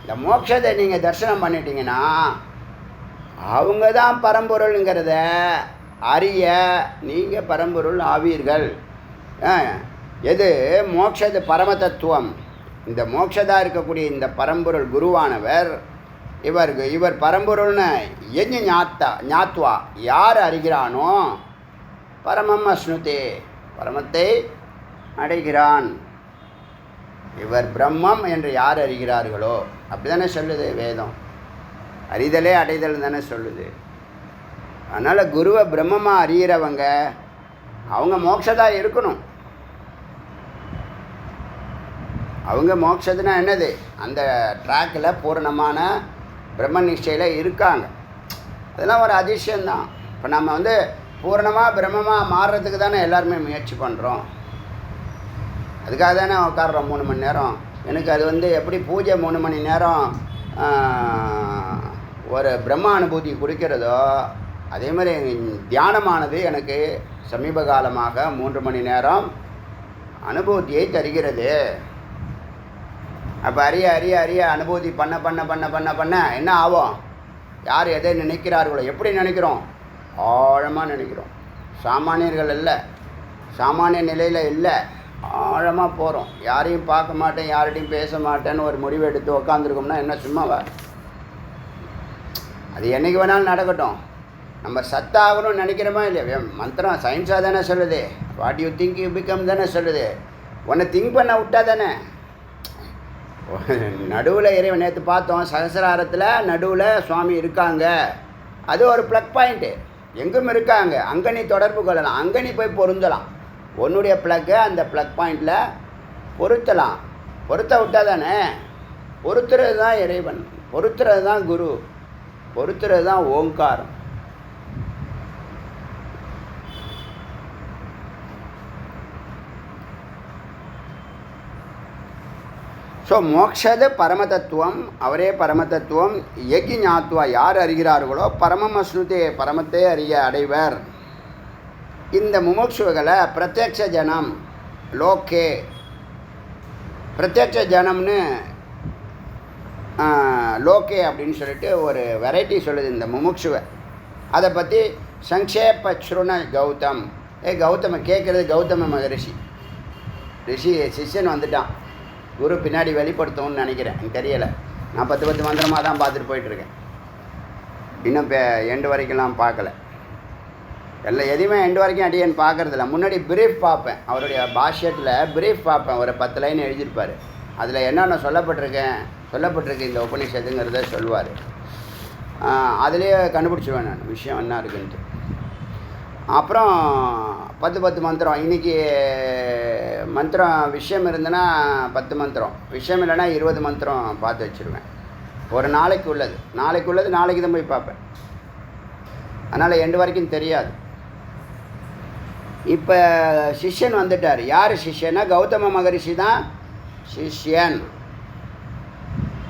இந்த மோட்சத்தை நீங்கள் தரிசனம் பண்ணிட்டீங்கன்னா அவங்க தான் பரம்பொருளுங்கிறத அறிய நீங்கள் பரம்பொருள் ஆவீர்கள். எது மோட்சது பரம தத்துவம், இந்த மோட்சதா இருக்கக்கூடிய இந்த பரம்பொருள் குருவானவர், இவர் பரம்பொருள்னு எஞ் ஞாத்வா யார் அறிகிறானோ பரமம் அஸ்னுதே, பரமத்தை அடைகிறான். இவர் பிரம்மம் என்று யார் அறிகிறார்களோ, அப்படி தானே சொல்லுது வேதம், அறிதலே அடைதல் தானே சொல்லுது. அதனால் குருவை பிரம்மமாக அறிகிறவங்க அவங்க மோட்சதா இருக்கணும். அவங்க மோட்சத்துனா என்னது, அந்த ட்ராக்கில் பூரணமான பிரம்ம நிஷ்டையில் இருக்காங்க. அதெல்லாம் ஒரு அதிசயம்தான். இப்போ நம்ம வந்து பூரணமாக பிரம்மமாக மாறுறதுக்கு தானே எல்லாருமே முயற்சி பண்ணுறோம். அதுக்காக தானே உட்காடுறோம் 3 மணி நேரம். எனக்கு அது வந்து எப்படி பூஜை 3 மணி நேரம் ஒரு பிரம்ம அனுபூதி கொடுக்கிறதோ, அதே மாதிரி தியானமானது எனக்கு சமீப காலமாக 3 மணி நேரம் அனுபூதியை தருகிறது. அப்போ அறிய அறிய அறிய அனுபூதி பண்ண பண்ண பண்ண பண்ண பண்ண என்ன ஆகும், யார் எதை நினைக்கிறார்களோ, எப்படி நினைக்கிறோம், ஆழமாக நினைக்கிறோம். சாமானியர்கள் இல்லை, சாமானிய நிலையில் இல்லை, ஆழமாக போகிறோம். யாரையும் பார்க்க மாட்டேன், யார்கிட்டையும் பேச மாட்டேன்னு ஒரு முடிவு எடுத்து உக்காந்துருக்கோம்னா என்ன சும்மாவா? அது என்றைக்கு வேணாலும் நடக்கட்டும். நம்ம சத்தாகணும்னு நினைக்கிறோமா இல்லையா? மந்திரம் சயின்ஸாக தானே சொல்லுது, what you think you become தானே சொல்லுது. உன்னை திங்க் பண்ண விட்டா தானே. நடுவில் இறைவன் நேற்று பார்த்தோம், சகசிராரத்தில் நடுவில் சுவாமி இருக்காங்க, அது ஒரு ப்ளக் பாயிண்ட்டு. எங்கும் இருக்காங்க, அங்கே நீ தொடர்பு கொள்ளலாம், அங்கே நீ போய் பொருந்தலாம். உன்னுடைய ப்ளக்கை அந்த ப்ளக் பாயிண்டில் பொருத்தலாம். பொருத்த விட்டா தானே. பொருத்துறது தான் இறைவன், பொருத்துறது தான் குரு, பொருத்துறது தான் ஓங்காரம். ஸோ மோக்ஷது பரமதத்துவம், அவரே பரமதத்துவம். யகி ஞாத்வா, யார் அறிகிறார்களோ பரமம் அஸ்னுதே, பரமத்தை அறிய அடைவர். இந்த முமுட்சுகளை பிரத்யக்ஷ ஜனம் லோக்கே, பிரத்யக்ஷ ஜனம்னு லோக்கே அப்படின்னு சொல்லிட்டு ஒரு வெரைட்டி சொல்லுது இந்த முமுட்சுவை. அதை பற்றி சங்கேப ஸ்ருண கௌதம். கௌதம கேட்குறது கௌதம மகரிஷி. ரிஷி சிஷ்யன் வந்துட்டான், குரு பின்னாடி வெளிப்படுத்தணும்னு நினைக்கிறேன், எனக்கு தெரியலை. நான் 10 மந்திரமாக தான் பார்த்துட்டு போயிட்டுருக்கேன். இன்னும் எண்டு வரைக்கும்லாம் பார்க்கல. எதுவுமே எண்டு வரைக்கும் அடியேன்னு பார்க்குறதில்ல. முன்னாடி பிரீஃப் பார்ப்பேன், அவருடைய பாஷ்யத்தில் பிரீஃப் பார்ப்பேன். ஒரு 10 லைன் எழுதியிருப்பார். அதில் என்னென்ன சொல்லப்பட்டிருக்கு இந்த உபநிஷத்துங்கிறத சொல்லுவார். அதுலேயே கண்டுபிடிச்சிடுவேன் நான் விஷயம் என்ன இருக்குன்ட்டு. அப்புறம் 10 மந்திரம். இன்றைக்கி மந்திரம் விஷயம் இருந்ததுன்னா 10 மந்திரம், விஷயம் இல்லைன்னா 20 மந்திரம் பார்த்து வச்சுருவேன். ஒரு நாளைக்கு உள்ளது நாளைக்கு தான் போய் பார்ப்பேன். அதனால் எண்டு வரைக்கும் தெரியாது. இப்போ சிஷ்யன் வந்துட்டார். யார் சிஷ்யன்னா கௌதம மகரிஷி தான் சிஷ்யன்.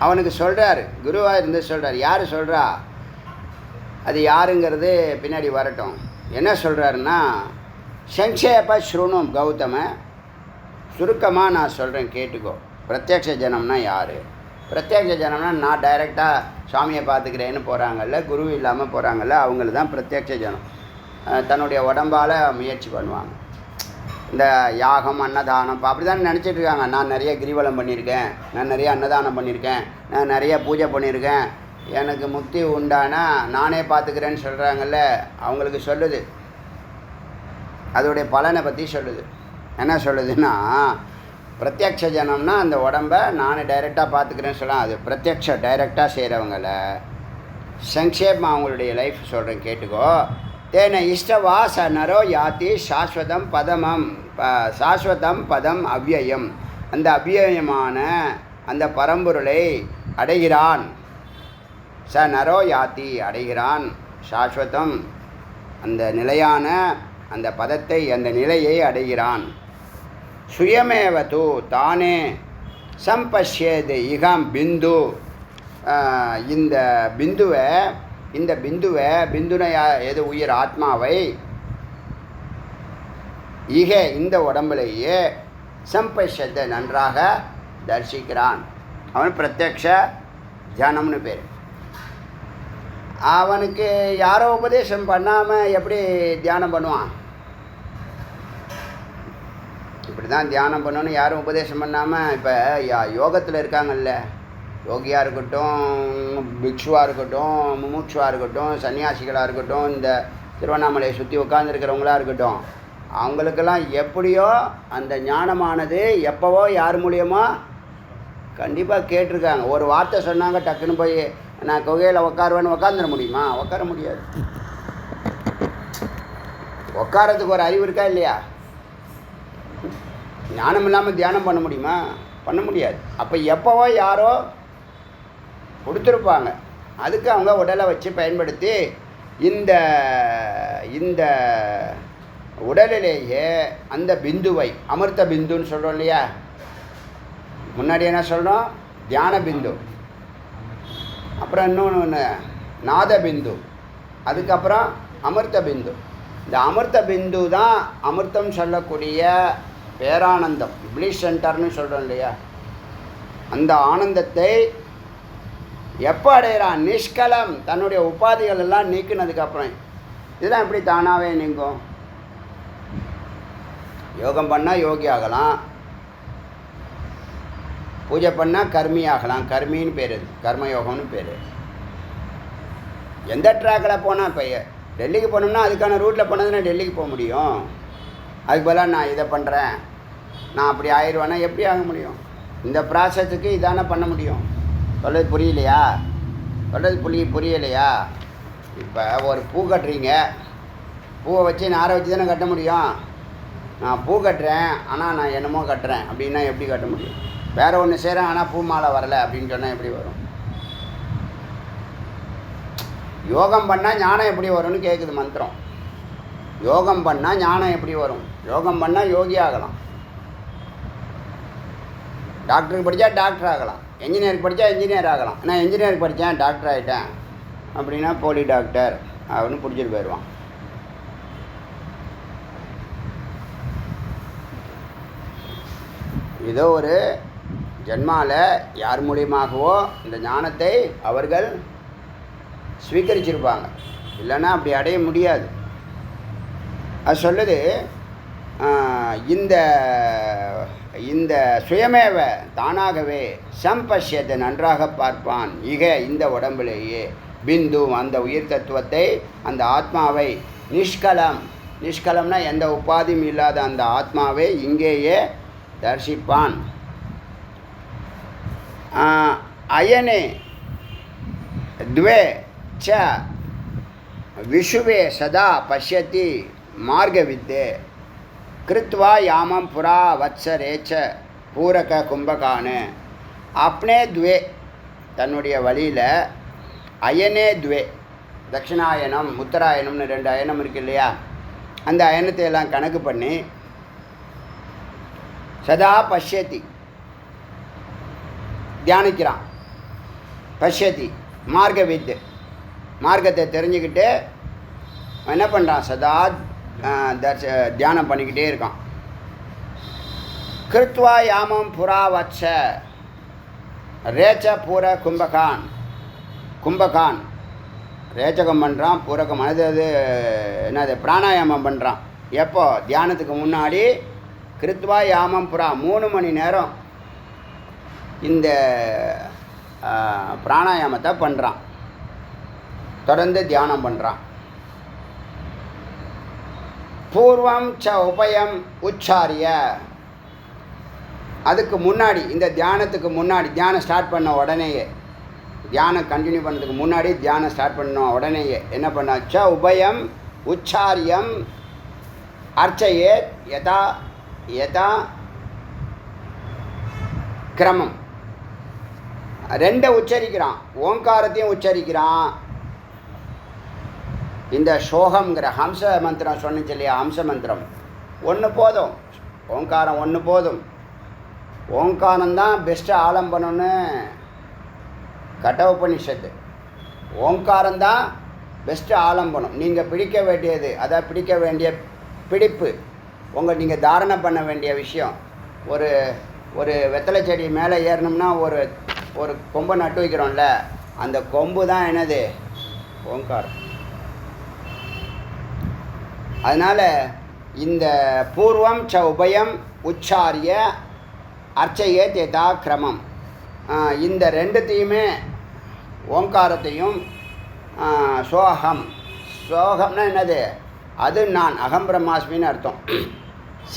அவனுக்கு சொல்கிறார், குருவாக இருந்து சொல்கிறார். யார் சொல்கிறா, அது யாருங்கிறது பின்னாடி வரட்டும். என்ன சொல்கிறாருன்னா, சங்கேப ஸ்ருணும் கௌதம, சுருக்கமாக நான் சொல்கிறேன் கேட்டுக்கோ. பிரத்யக்ஷ ஜனம்னா யார்? பிரத்யக்ஷ ஜனம்னா நான் டைரெக்டாக சுவாமியை பார்த்துக்கிறேன்னு போகிறாங்கல்ல, குரு இல்லாமல் போகிறாங்கல்ல, அவங்கள தான் பிரத்யக்ஷ ஜனம். தன்னுடைய உடம்பால் முயற்சி பண்ணுவாங்க. இந்த யாகம் அன்னதானம் இப்போ அப்படி தான் நினச்சிட்ருக்காங்க. நான் நிறைய கிரிவலம் பண்ணியிருக்கேன், நான் நிறைய அன்னதானம் பண்ணியிருக்கேன், நான் நிறைய பூஜை பண்ணியிருக்கேன், எனக்கு முக்தி உண்டானா நானே பார்த்துக்கிறேன்னு சொல்கிறாங்கல்ல, அவங்களுக்கு சொல்லுது. அதோடைய பலனை பற்றி சொல்லுது. என்ன சொல்லுதுன்னா, பிரத்யக்ஷ ஜனம்னா அந்த உடம்பை நான் டைரெக்டாக பார்த்துக்கிறேன்னு சொல்லலாம். அது பிரத்யக்ஷ டைரெக்டாக செய்கிறவங்கள. சங்கேபமாக அவங்களுடைய லைஃப் சொல்கிறேன் கேட்டுக்கோ. தேன இஷ்டவா ச நரோ யாத்தி சாஸ்வதம் பதம் அவ்யயம். அந்த அவ்யயமான அந்த பரம்பொருளை அடைகிறான். ச நரோ யாத்தி அடைகிறான். சாஸ்வதம் அந்த நிலையான அந்த பதத்தை, அந்த நிலையை அடைகிறான். சுயமேவது தானே சம்பஷ்யேது இகம் பிந்து. இந்த பிந்துனை எது உயிர் ஆத்மாவை இந்த உடம்புலேயே சம்பஷ்யத்தை நன்றாக தரிசிக்கிறான். அவன் பிரத்யக்ஷ ஜனம்னு பேர். அவனுக்கு யாரோ உபதேசம் பண்ணாமல் எப்படி தியானம் பண்ணுவான்? இப்படி தான் தியானம் பண்ணணும்னு யாரும் உபதேசம் பண்ணாமல். இப்போ யோகத்தில் இருக்காங்கல்ல, யோகியாக இருக்கட்டும், பிக்ஷுவாக இருக்கட்டும், முமுட்சுவாக இருக்கட்டும், சன்னியாசிகளாக இருக்கட்டும், இந்த திருவண்ணாமலையை சுற்றி உட்காந்துருக்கிறவங்களா இருக்கட்டும், அவங்களுக்கெல்லாம் எப்படியோ அந்த ஞானமானது எப்போவோ யார் மூலியமோ கண்டிப்பாக கேட்டிருக்காங்க. ஒரு வார்த்தை சொன்னாங்க, டக்குன்னு போய் நான் குகையில் உட்காருவேன்னு உட்காந்துட முடியுமா? உட்கார முடியாது. உட்காரத்துக்கு ஒரு அறிவு இருக்கா இல்லையா? ஞானம் இல்லாமல் தியானம் பண்ண முடியுமா? பண்ண முடியாது. அப்போ எப்போவோ யாரோ கொடுத்துருப்பாங்க. அதுக்கு அவங்க உடலை வச்சு பயன்படுத்தி இந்த உடலிலேயே அந்த பிந்துவை, அமிர்த பிந்துன்னு சொல்கிறோம் இல்லையா? முன்னாடி என்ன சொல்கிறோம்? தியான பிந்து, அப்புறம் இன்னொன்று நாத பிந்து, அதுக்கப்புறம் அமிர்த பிந்து. இந்த அமிர்த பிந்து தான் அமிர்தம் சொல்லக்கூடிய பேரானந்தம், பிளிஸ் சென்டர்னு சொல்கிறோம் இல்லையா? அந்த ஆனந்தத்தை எப்போ அடைகிறான்? நிஷ்கலம், தன்னுடைய உபாதிகள் எல்லாம் நீக்கினதுக்கப்புறம். இதெல்லாம் எப்படி தானாகவே நீங்கும்? யோகம் பண்ணால் யோகி ஆகலாம், பூஜை பண்ணால் கர்மி ஆகலாம். கர்மின்னு பேர், இது கர்மயோகம்னு பேர். எந்த ட்ராக்கில் போனால், இப்போ டெல்லிக்கு போனோம்னா அதுக்கான ரூட்டில் போனதுன்னா டெல்லிக்கு போக முடியும். அதுக்கு பதிலாக நான் இதை பண்ணுறேன், நான் அப்படி ஆயிடுவேன்னா எப்படி ஆக முடியும்? இந்த ப்ராசஸுக்கு இதானே பண்ண முடியும். சொல்கிறது புரியலையா? புரியலையா? இப்போ ஒரு பூ கட்டுறீங்க, பூவை வச்சு நாரை வச்சு தானே கட்ட முடியும். நான் பூ கட்டுறேன், ஆனால் நான் என்னமோ கட்டுறேன் அப்படின்னா எப்படி கட்ட முடியும்? வேறு ஒன்று செய்கிறேன், ஆனால் பூ மாலை வரலை அப்படின்னு சொன்னால் எப்படி வரும்? யோகம் பண்ணால் ஞானம் எப்படி வரும்னு கேட்குது மந்திரம். யோகம் பண்ணால் ஞானம் எப்படி வரும்? யோகம் பண்ணால் யோகி ஆகலாம். டாக்டருக்கு படித்தா டாக்டர் ஆகலாம், என்ஜினியருக்கு படித்தா என்ஜினியர் ஆகலாம். நான் இன்ஜினியருக்கு படித்தேன் டாக்டர் ஆகிட்டேன் அப்படின்னா போலி டாக்டர் அப்படின்னு பிடிச்சிட்டு போயிடுவான். ஏதோ ஒரு ஜென்மாவில் யார் மூலியமாகவோ இந்த ஞானத்தை அவர்கள் ஸ்வீகரிச்சிருப்பாங்க, இல்லைன்னா அப்படி அடைய முடியாது. அது சொல்லுது இந்த இந்த சுயமேவ தானாகவே சம்பஷ்யத்தை நன்றாக பார்ப்பான் இக இந்த உடம்பிலேயே பிந்து அந்த உயிர் தத்துவத்தை, அந்த ஆத்மாவை நிஷ்கலம்னா எந்த உபாதியும் இல்லாத அந்த ஆத்மாவை இங்கேயே தரிசிப்பான். அயனே துவே ச விஷுவே சதா பஷ்யதி மார்கவித்தே கிருத்வா யாமம் புரா வத்சரேச்ச பூரக கும்பகானு. அப்னே துவே தன்னுடைய வழியில், அயனே துவே தட்சிணாயனம் உத்தராயணம்னு 2 அயனம் இருக்கு இல்லையா, அந்த அயனத்தை எல்லாம் கணக்கு பண்ணி சதா பஷ்யதி தியானிக்கிறான். பஷ்யதி மார்கவித் மார்க்கத்தை தெரிஞ்சுக்கிட்டு என்ன பண்ணுறான், சதா தியானம் பண்ணிக்கிட்டே இருக்கான். கிருத்வா யாமம் புரா வத்ச ரேச்ச பூர கும்பகான் ரேச்சகம் பண்ணுறான், பூரகம் அது என்னது பிராணாயாமம் பண்ணுறான். எப்போ தியானத்துக்கு முன்னாடி கிருத்வா யாமம் புரா 3 மணி நேரம் இந்த பிராணாயாமத்தை பண்ணுறான், தொடர்ந்து தியானம் பண்ணுறான். பூர்வம் ச உபயம் உச்சாரிய அதுக்கு முன்னாடி, இந்த தியானத்துக்கு முன்னாடி, தியானம் ஸ்டார்ட் பண்ண உடனேயே, தியானம் கண்டினியூ பண்ணுறதுக்கு முன்னாடி, தியானம் ஸ்டார்ட் பண்ண உடனேயே என்ன பண்ண, ச உபயம் உச்சாரியம் அர்ச்சையே யதா யதா கிரமம். 2 உச்சரிக்கிறான், ஓங்காரத்தையும் உச்சரிக்கிறான். இந்த சோகம்ங்கிற ஹம்ச மந்திரம் சொன்னிச்சு இல்லையா, ஹம்ச மந்திரம் 1 போதும், ஓங்காரம் 1 போதும். ஓங்காரம்தான் பெஸ்ட்டு ஆலம்பனம்னு கட்டோபனிஷத்து. ஓங்காரம்தான் பெஸ்ட்டு ஆலம்பனம். நீங்கள் பிடிக்க வேண்டியது, அதான் பிடிக்க வேண்டிய பிடிப்பு, நீங்கள் தாரணை பண்ண வேண்டிய விஷயம். ஒரு வெத்தலை செடி மேலே ஏறணும்னா ஒரு கொம்பை நட்டு வைக்கிறோம்ல, அந்த கொம்பு தான் என்னது, ஓங்காரம். அதனால் இந்த பூர்வம் ச உபயம் உச்சாரிய அர்ச்சையே தேதா கிரமம், இந்த 2த்தையுமே ஓங்காரத்தையும் சோகம்னா என்னது, அது நான், அகம் பிரம்மாஸ்மின்னு அர்த்தம்.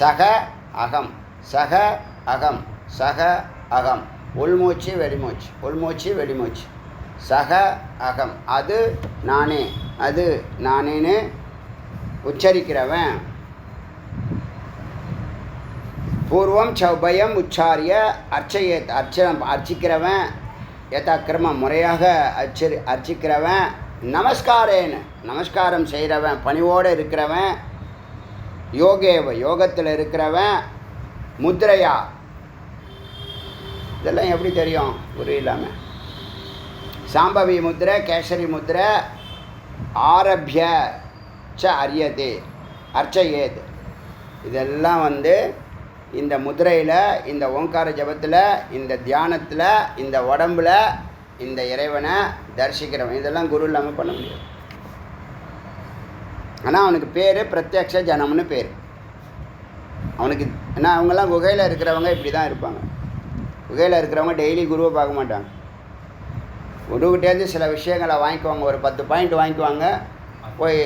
சக அகம் சக அகம் சக அகம், உள்மூச்சு வெளிமூச்சு, உள்மூச்சு வெளிமூச்சு. சக அகம் அது நானே, அது நானேன்னு உச்சரிக்கிறவன். பூர்வம் சௌபயம் உச்சாரிய அர்ச்சையே அர்ச்சிக்கிறவன், யதா கிரமம் முறையாக அர்ச்சிக்கிறவன். நமஸ்காரேன்னு நமஸ்காரம் செய்கிறவன், பணிவோடு இருக்கிறவன். யோகேவ யோகத்தில் இருக்கிறவன். முத்ரையா இதெல்லாம் எப்படி தெரியும், புரியலாமல். சாம்பவி முத்ரை, கேசரி முத்ரை. ஆரபிய ச அரியதே அர்ச்சையேத், இதெல்லாம் இந்த முதிரையில், இந்த ஓங்கார ஜபத்தில், இந்த தியானத்தில், இந்த உடம்பில் இந்த இறைவனை தரிசிக்கிறவன். இதெல்லாம் குரு இல்லாமல் பண்ண முடியாது. ஆனால் அவனுக்கு பேர் பிரத்யக்ஷ ஜனம்னு பேர் அவனுக்கு. ஏன்னா அவங்கெல்லாம் குகையில் இருக்கிறவங்க இப்படி தான் இருப்பாங்க. குகையில் இருக்கிறவங்க டெய்லி குருவை பார்க்க மாட்டாங்க. குருக்கிட்டேருந்து சில விஷயங்களை வாங்கிக்குவாங்க, ஒரு 10 பாயிண்ட் வாங்கிக்குவாங்க, போய்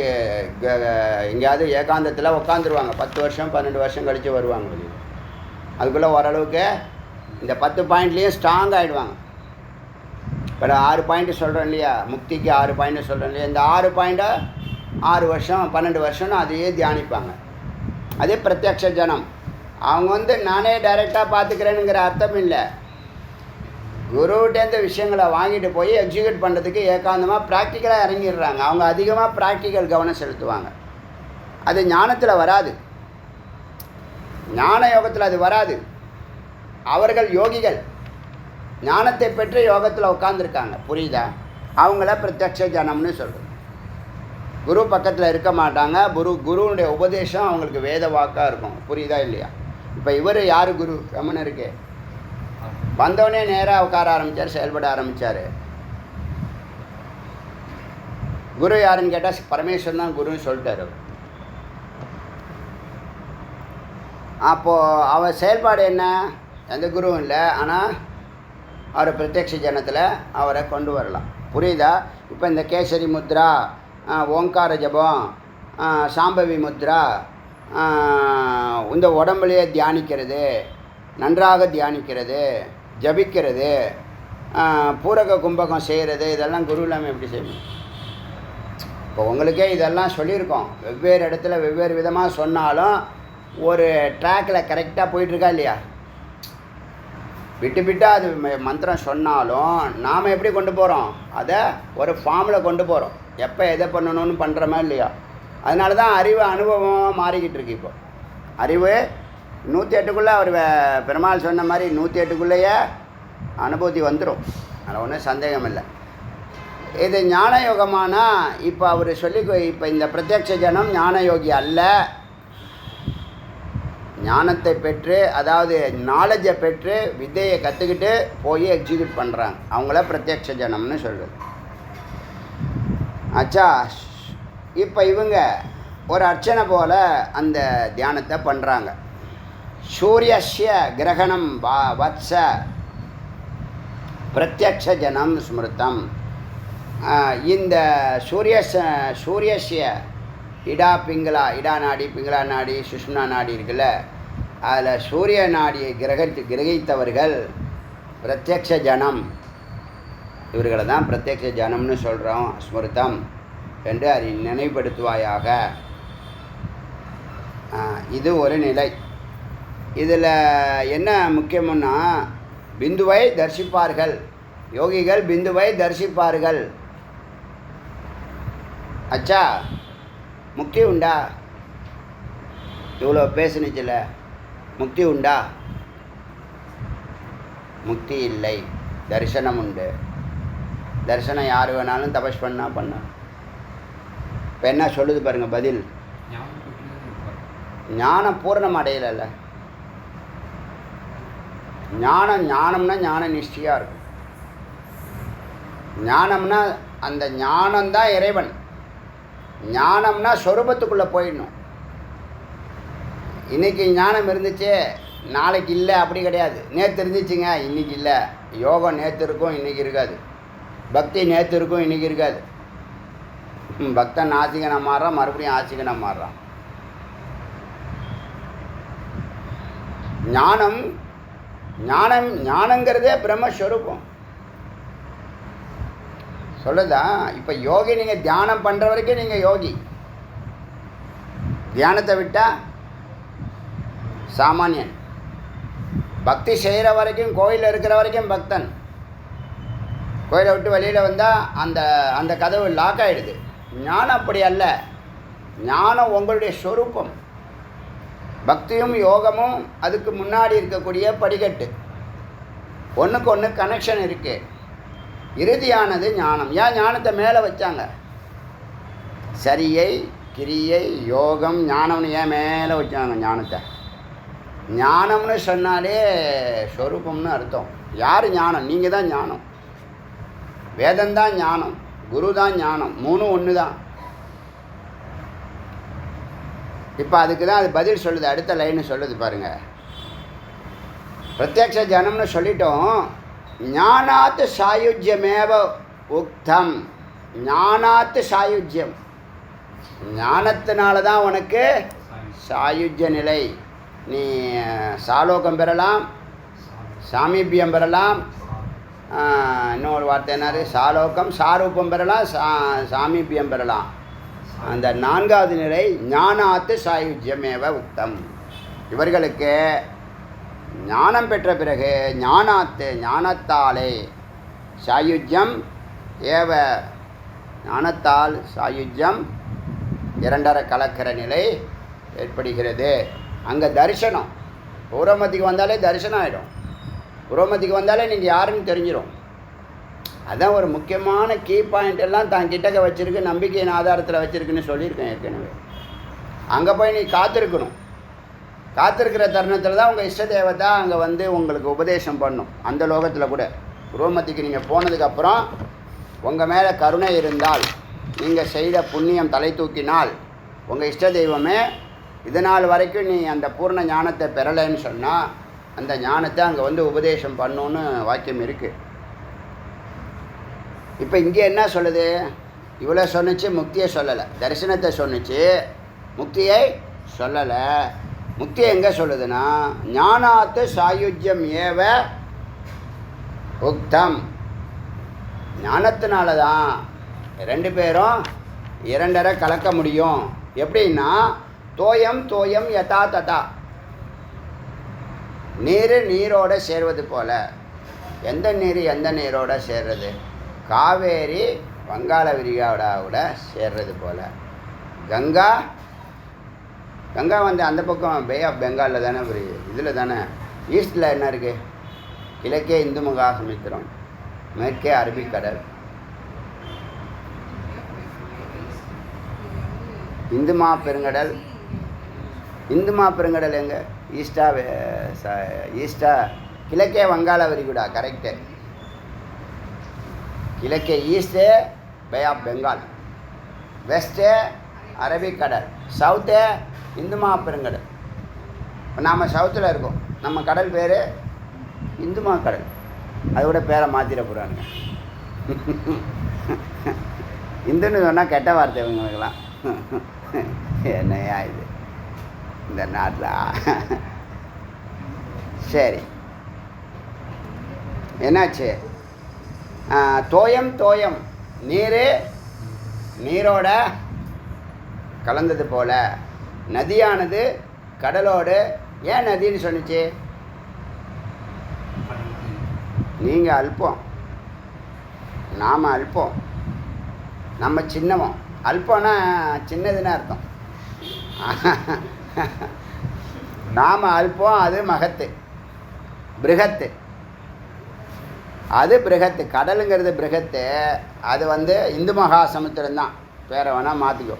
எங்கேயாவது ஏகாந்தத்தில் உட்காந்துருவாங்க. 10 வருஷம் 12 வருஷம் கழித்து வருவாங்க. அதுக்குள்ளே ஓரளவுக்கு இந்த 10 பாயிண்ட்லேயும் ஸ்ட்ராங் ஆகிடுவாங்க. இப்போ 6 பாயிண்ட்டு சொல்கிறோம் இல்லையா, முக்திக்கு 6 பாயிண்ட்டு சொல்கிறோம் இல்லையா, இந்த 6 பாயிண்ட்டை 6 வருஷம் 12 வருஷம்னு அதையே தியானிப்பாங்க. அதே பிரத்யக்ஷ ஜனம். அவங்க நானே டைரெக்டாக பார்த்துக்கிறேனுங்கிற அர்த்தம் இல்லை. குருவிட்டேந்த விஷயங்களை வாங்கிட்டு போய் எக்ஸிக்யூட் பண்ணுறதுக்கு ஏகாந்தமாக ப்ராக்டிக்கலாக இறங்கிடுறாங்க. அவங்க அதிகமாக ப்ராக்டிக்கல் கவனம் செலுத்துவாங்க. அது ஞானத்தில் வராது, ஞான யோகத்தில் அது வராது. அவர்கள் யோகிகள், ஞானத்தை பெற்று யோகத்தில் உட்காந்துருக்காங்க. புரியுதா? அவங்கள பிரத்யக்ஷ ஜனம்னு சொல்கிறது. குரு பக்கத்தில் இருக்க மாட்டாங்க. குருவுடைய உபதேசம் அவங்களுக்கு வேத வாக்காக இருக்கும். புரியுதா இல்லையா? இப்போ இவர் யார்? குரு ரமணருக்கு வந்தோடனே நேராக உட்கார ஆரம்பித்தார், செயல்பட ஆரம்பித்தார். குரு யாருன்னு கேட்டால் பரமேஸ்வரன் தான் குருன்னு சொல்லிட்டார். அப்போது அவர் செயல்பாடு என்ன? எந்த குருவும் இல்லை, ஆனால் அவர் பிரத்யக்ஷ ஜனத்தில் அவரை கொண்டு வரலாம். புரியுதா? இப்போ இந்த கேசரி முத்ரா, ஓங்கார ஜபம், சாம்பவி முத்ரா, இந்த உடம்புலையே தியானிக்கிறது, நன்றாக தியானிக்கிறது, ஜபிக்கிறது, பூரக கும்பகம் செய்கிறது, இதெல்லாம் குரு இல்லாமல் எப்படி செய்யணும்? இப்போ உங்களுக்கே இதெல்லாம் சொல்லியிருக்கோம். வெவ்வேறு இடத்துல வெவ்வேறு விதமாக சொன்னாலும் ஒரு ட்ராக்கில் கரெக்டாக போயிட்டுருக்கா இல்லையா? விட்டு விட்டு அது மந்திரம் சொன்னாலும் நாம் எப்படி கொண்டு போகிறோம்? அதை ஒரு ஃபார்மில் கொண்டு போகிறோம். எப்போ எதை பண்ணணும்னு பண்ணுறோமா இல்லையா? அதனால தான் அறிவு அனுபவம் மாறிக்கிட்டு இருக்கு. இப்போ அறிவு 108க்குள்ளே அவர் பெருமாள் சொன்ன மாதிரி 108க்குள்ளேயே அனுபூதி வந்துடும். அதில் ஒன்றும் சந்தேகம் இல்லை. இது ஞான யோகமானா இப்போ அவர் சொல்லி, இப்போ இந்த பிரத்யக்ஷ ஜனம் ஞான யோகி அல்ல. ஞானத்தை பெற்று, அதாவது நாலேஜை பெற்று வித்தையை கற்றுக்கிட்டு போய் எக்ஸிக்யூட் பண்ணுறாங்க. அவங்கள பிரத்யக்ஷ ஜனம்னு சொல்கிறது. ஆச்சா, இப்போ இவங்க ஒரு அர்ச்சனை போல் அந்த தியானத்தை பண்ணுறாங்க. சூரியஸ்ய கிரகணம் வத்ச பிரத்யக்ஷ ஜனம் ஸ்மிருதம். இந்த சூரியஸ்ய இடா பிங்களா, இடா நாடி, பிங்களா நாடி, சுஷ்மனா நாடி இருக்குல்ல, அதில் சூரிய நாடியை கிரகித்தவர்கள் பிரத்யக்ஷ ஜனம். இவர்களை தான் பிரத்யக்ஷ ஜனம்னு சொல்கிறோம். ஸ்மிருதம் என்று அதை நினைவுபடுத்துவாயாக. இது ஒரு நிலை. இதில் என்ன முக்கியம்னா, பிந்துவை தரிசிப்பார்கள். யோகிகள் பிந்துவை தரிசிப்பார்கள். அச்சா, முக்தி உண்டா? இவ்வளோ பேசுனுச்சுல, முக்தி உண்டா? முக்தி இல்லை, தரிசனம் உண்டு. தரிசனம் யார் வேணாலும் தபஸ் பண்ணால் பண்ண. இப்போ என்ன சொல்லுது பாருங்கள் பதில். ஞானம் பூரணம் அடையலைல்ல. ஞானம்னா ஞான நிஷ்டியாக இருக்கும். ஞானம்னா அந்த ஞானம்தான் இறைவன். ஞானம்னா சொரூபத்துக்குள்ளே போயிடணும். இன்றைக்கி ஞானம் இருந்துச்சு, நாளைக்கு இல்லை, அப்படி கிடையாது. நேற்று இருந்துச்சுங்க, இன்றைக்கி இல்லை. யோகம் நேற்று இருக்கும், இன்றைக்கி இருக்காது. பக்தி நேற்று இருக்கும், இன்றைக்கி இருக்காது. பக்தன் ஆசிகனாக மாறுறான், மறுபடியும் ஆசிகனாக மாறுறான். ஞானங்கிறதே பிரம்மஸ்வரூபம் சொல்லுதா. இப்போ யோகி, நீங்கள் தியானம் பண்ணுற வரைக்கும் நீங்கள் யோகி. தியானத்தை விட்டால் சாமானியன். பக்தி செய்கிற வரைக்கும், கோயிலில் இருக்கிற வரைக்கும் பக்தன். கோயிலை விட்டு வெளியில் வந்தால் அந்த கதவு லாக் ஆகிடுது. ஞானம் அப்படி அல்ல. ஞானம் உங்களுடைய ஸ்வரூபம். பக்தியும் யோகமும் அதுக்கு முன்னாடி இருக்கக்கூடிய படிக்கட்டு. ஒன்றுக்கு ஒன்று கனெக்ஷன் இருக்குது. இறுதியானது ஞானம். ஏன் ஞானத்தை மேலே வச்சாங்க? சரியை, கிரியை, யோகம், ஞானம்னு ஏன் மேலே வச்சாங்க ஞானத்தை? ஞானம்னு சொன்னாலே ஸ்வரூபம்னு அர்த்தம். யார் ஞானம்? நீங்கள் தான் ஞானம். வேதம்தான் ஞானம், குரு தான் ஞானம். மூணும் ஒன்று தான். இப்போ அதுக்கு தான் அது பதில் சொல்லுது. அடுத்த லைன்னு சொல்லுது பாருங்கள். பிரத்யக்ஷ ஜனம்னு சொல்லிட்டோம். ஞானாத்து சாயுஜ்யமேவ உக்தம். ஞானாத்து சாயுஜ்யம். ஞானத்தினால தான் உனக்கு சாயுஜ்ய நிலை. நீ சாலோகம் பெறலாம், சாமீபியம் பெறலாம். இன்னொரு வார்த்தை என்னாரு? சாலோகம், சாரூபம் பெறலாம், சாமீபியம் பெறலாம். அந்த நான்காவது நிலை ஞானாத்து சாயுஜ்யமேவ உக்தம். இவர்களுக்கு ஞானம் பெற்ற பிறகு ஞானத்தாலே சாயுஜ்யம் ஏவ, ஞானத்தால் சாயுஜ்யம் இரண்டரை கலக்கிற நிலை ஏற்படுகிறது. அங்கே தரிசனம். பூர்வமதிக்கு வந்தாலே தரிசனம் ஆகிடும். புரோமதிக்கு வந்தாலே நீங்கள் யாருன்னு தெரிஞ்சிடும். அதான் ஒரு முக்கியமான கீ பாயிண்ட் எல்லாம் தான் கிட்டக்க வச்சுருக்கு, நம்பிக்கையின் ஆதாரத்தில் வச்சுருக்குன்னு சொல்லியிருக்கேன் ஏற்கனவே. அங்கே போய் நீ காத்திருக்கணும். காத்திருக்கிற தருணத்தில் தான் உங்கள் இஷ்ட தேவதா அங்கே வந்து உங்களுக்கு உபதேசம் பண்ணும். அந்த லோகத்தில் கூட புரோமதிக்கு நீங்கள் போனதுக்கப்புறம் உங்கள் மேலே கருணை இருந்தால், நீங்கள் செய்த புண்ணியம் தலை தூக்கினால், உங்கள் இஷ்ட தெய்வமே இதனால் வரைக்கும் நீ அந்த பூர்ண ஞானத்தை பெறலைன்னு சொன்னால் அந்த ஞானத்தை அங்கே வந்து உபதேசம் பண்ணுன்னு வாக்கியம் இருக்குது. இப்போ இங்கே என்ன சொல்லுது? இவ்வளோ சொன்னிச்சு, முக்தியை சொல்லலை. தரிசனத்தை சொன்னிச்சு, முக்தியை சொல்லலை. முக்தி எங்கே சொல்லுதுன்னா, ஞானாத்து சாயுஜ்யம் ஏவ உக்தம். ஞானத்தினால தான் ரெண்டு பேரும் இரண்டரை கலக்க முடியும். எப்படின்னா, தோயம் தோயம் யதா ததா, நீர் நீரோட சேர்வது போல. எந்த நீர் எந்த நீரோட சேர்றது? காவேரி வங்காள விரிகுடாவோட சேர்றது போல். கங்கா கங்கா வந்து அந்த பக்கம் பே ஆஃப் பெங்காலில் தானே, ஒரு இதில் தானே. ஈஸ்டில் என்ன இருக்குது? கிழக்கே இந்து மகா சமுத்திரம், மேற்கே அரபிக்கடல். இந்துமா பெருங்கடல். இந்துமா பெருங்கடல் எங்கே? ஈஸ்டா கிழக்கே வங்காள விரிகுடா. கரெக்டு. கிழக்கே east bay of Bengal, west அரபிக்கடல், சவுத்து இந்துமா பெருங்கடல். இப்போ நாம் சவுத்தில் இருக்கோம். நம்ம கடல் பேர் இந்துமா கடல். அதோட பேரை மாற்றிட போகிறாங்க. இந்துன்னு சொன்னால் கெட்ட வார்த்தை இவங்களுக்கெல்லாம். என்னையா இது இந்த நாட்டில்? சரி, என்னாச்சு? தோயம் தோயம், நீர் நீரோட கலந்தது போல. நதியானது கடலோடு. ஏன் நதின்னு சொன்னிச்சு? நீங்கள் அல்பம், நாம் அல்பம், நம்ம சின்னவன். அல்பம்னா சின்னதுன்னு அர்த்தம். நாம் அல்பம், அது மகத்து, பிருகத்து. அது பிருகத்து. கடலுங்கிறது பிருகத்து. அது வந்து இந்து மகா சமுத்திரம் தான். பேரை வேணால் மாற்றிக்கோ.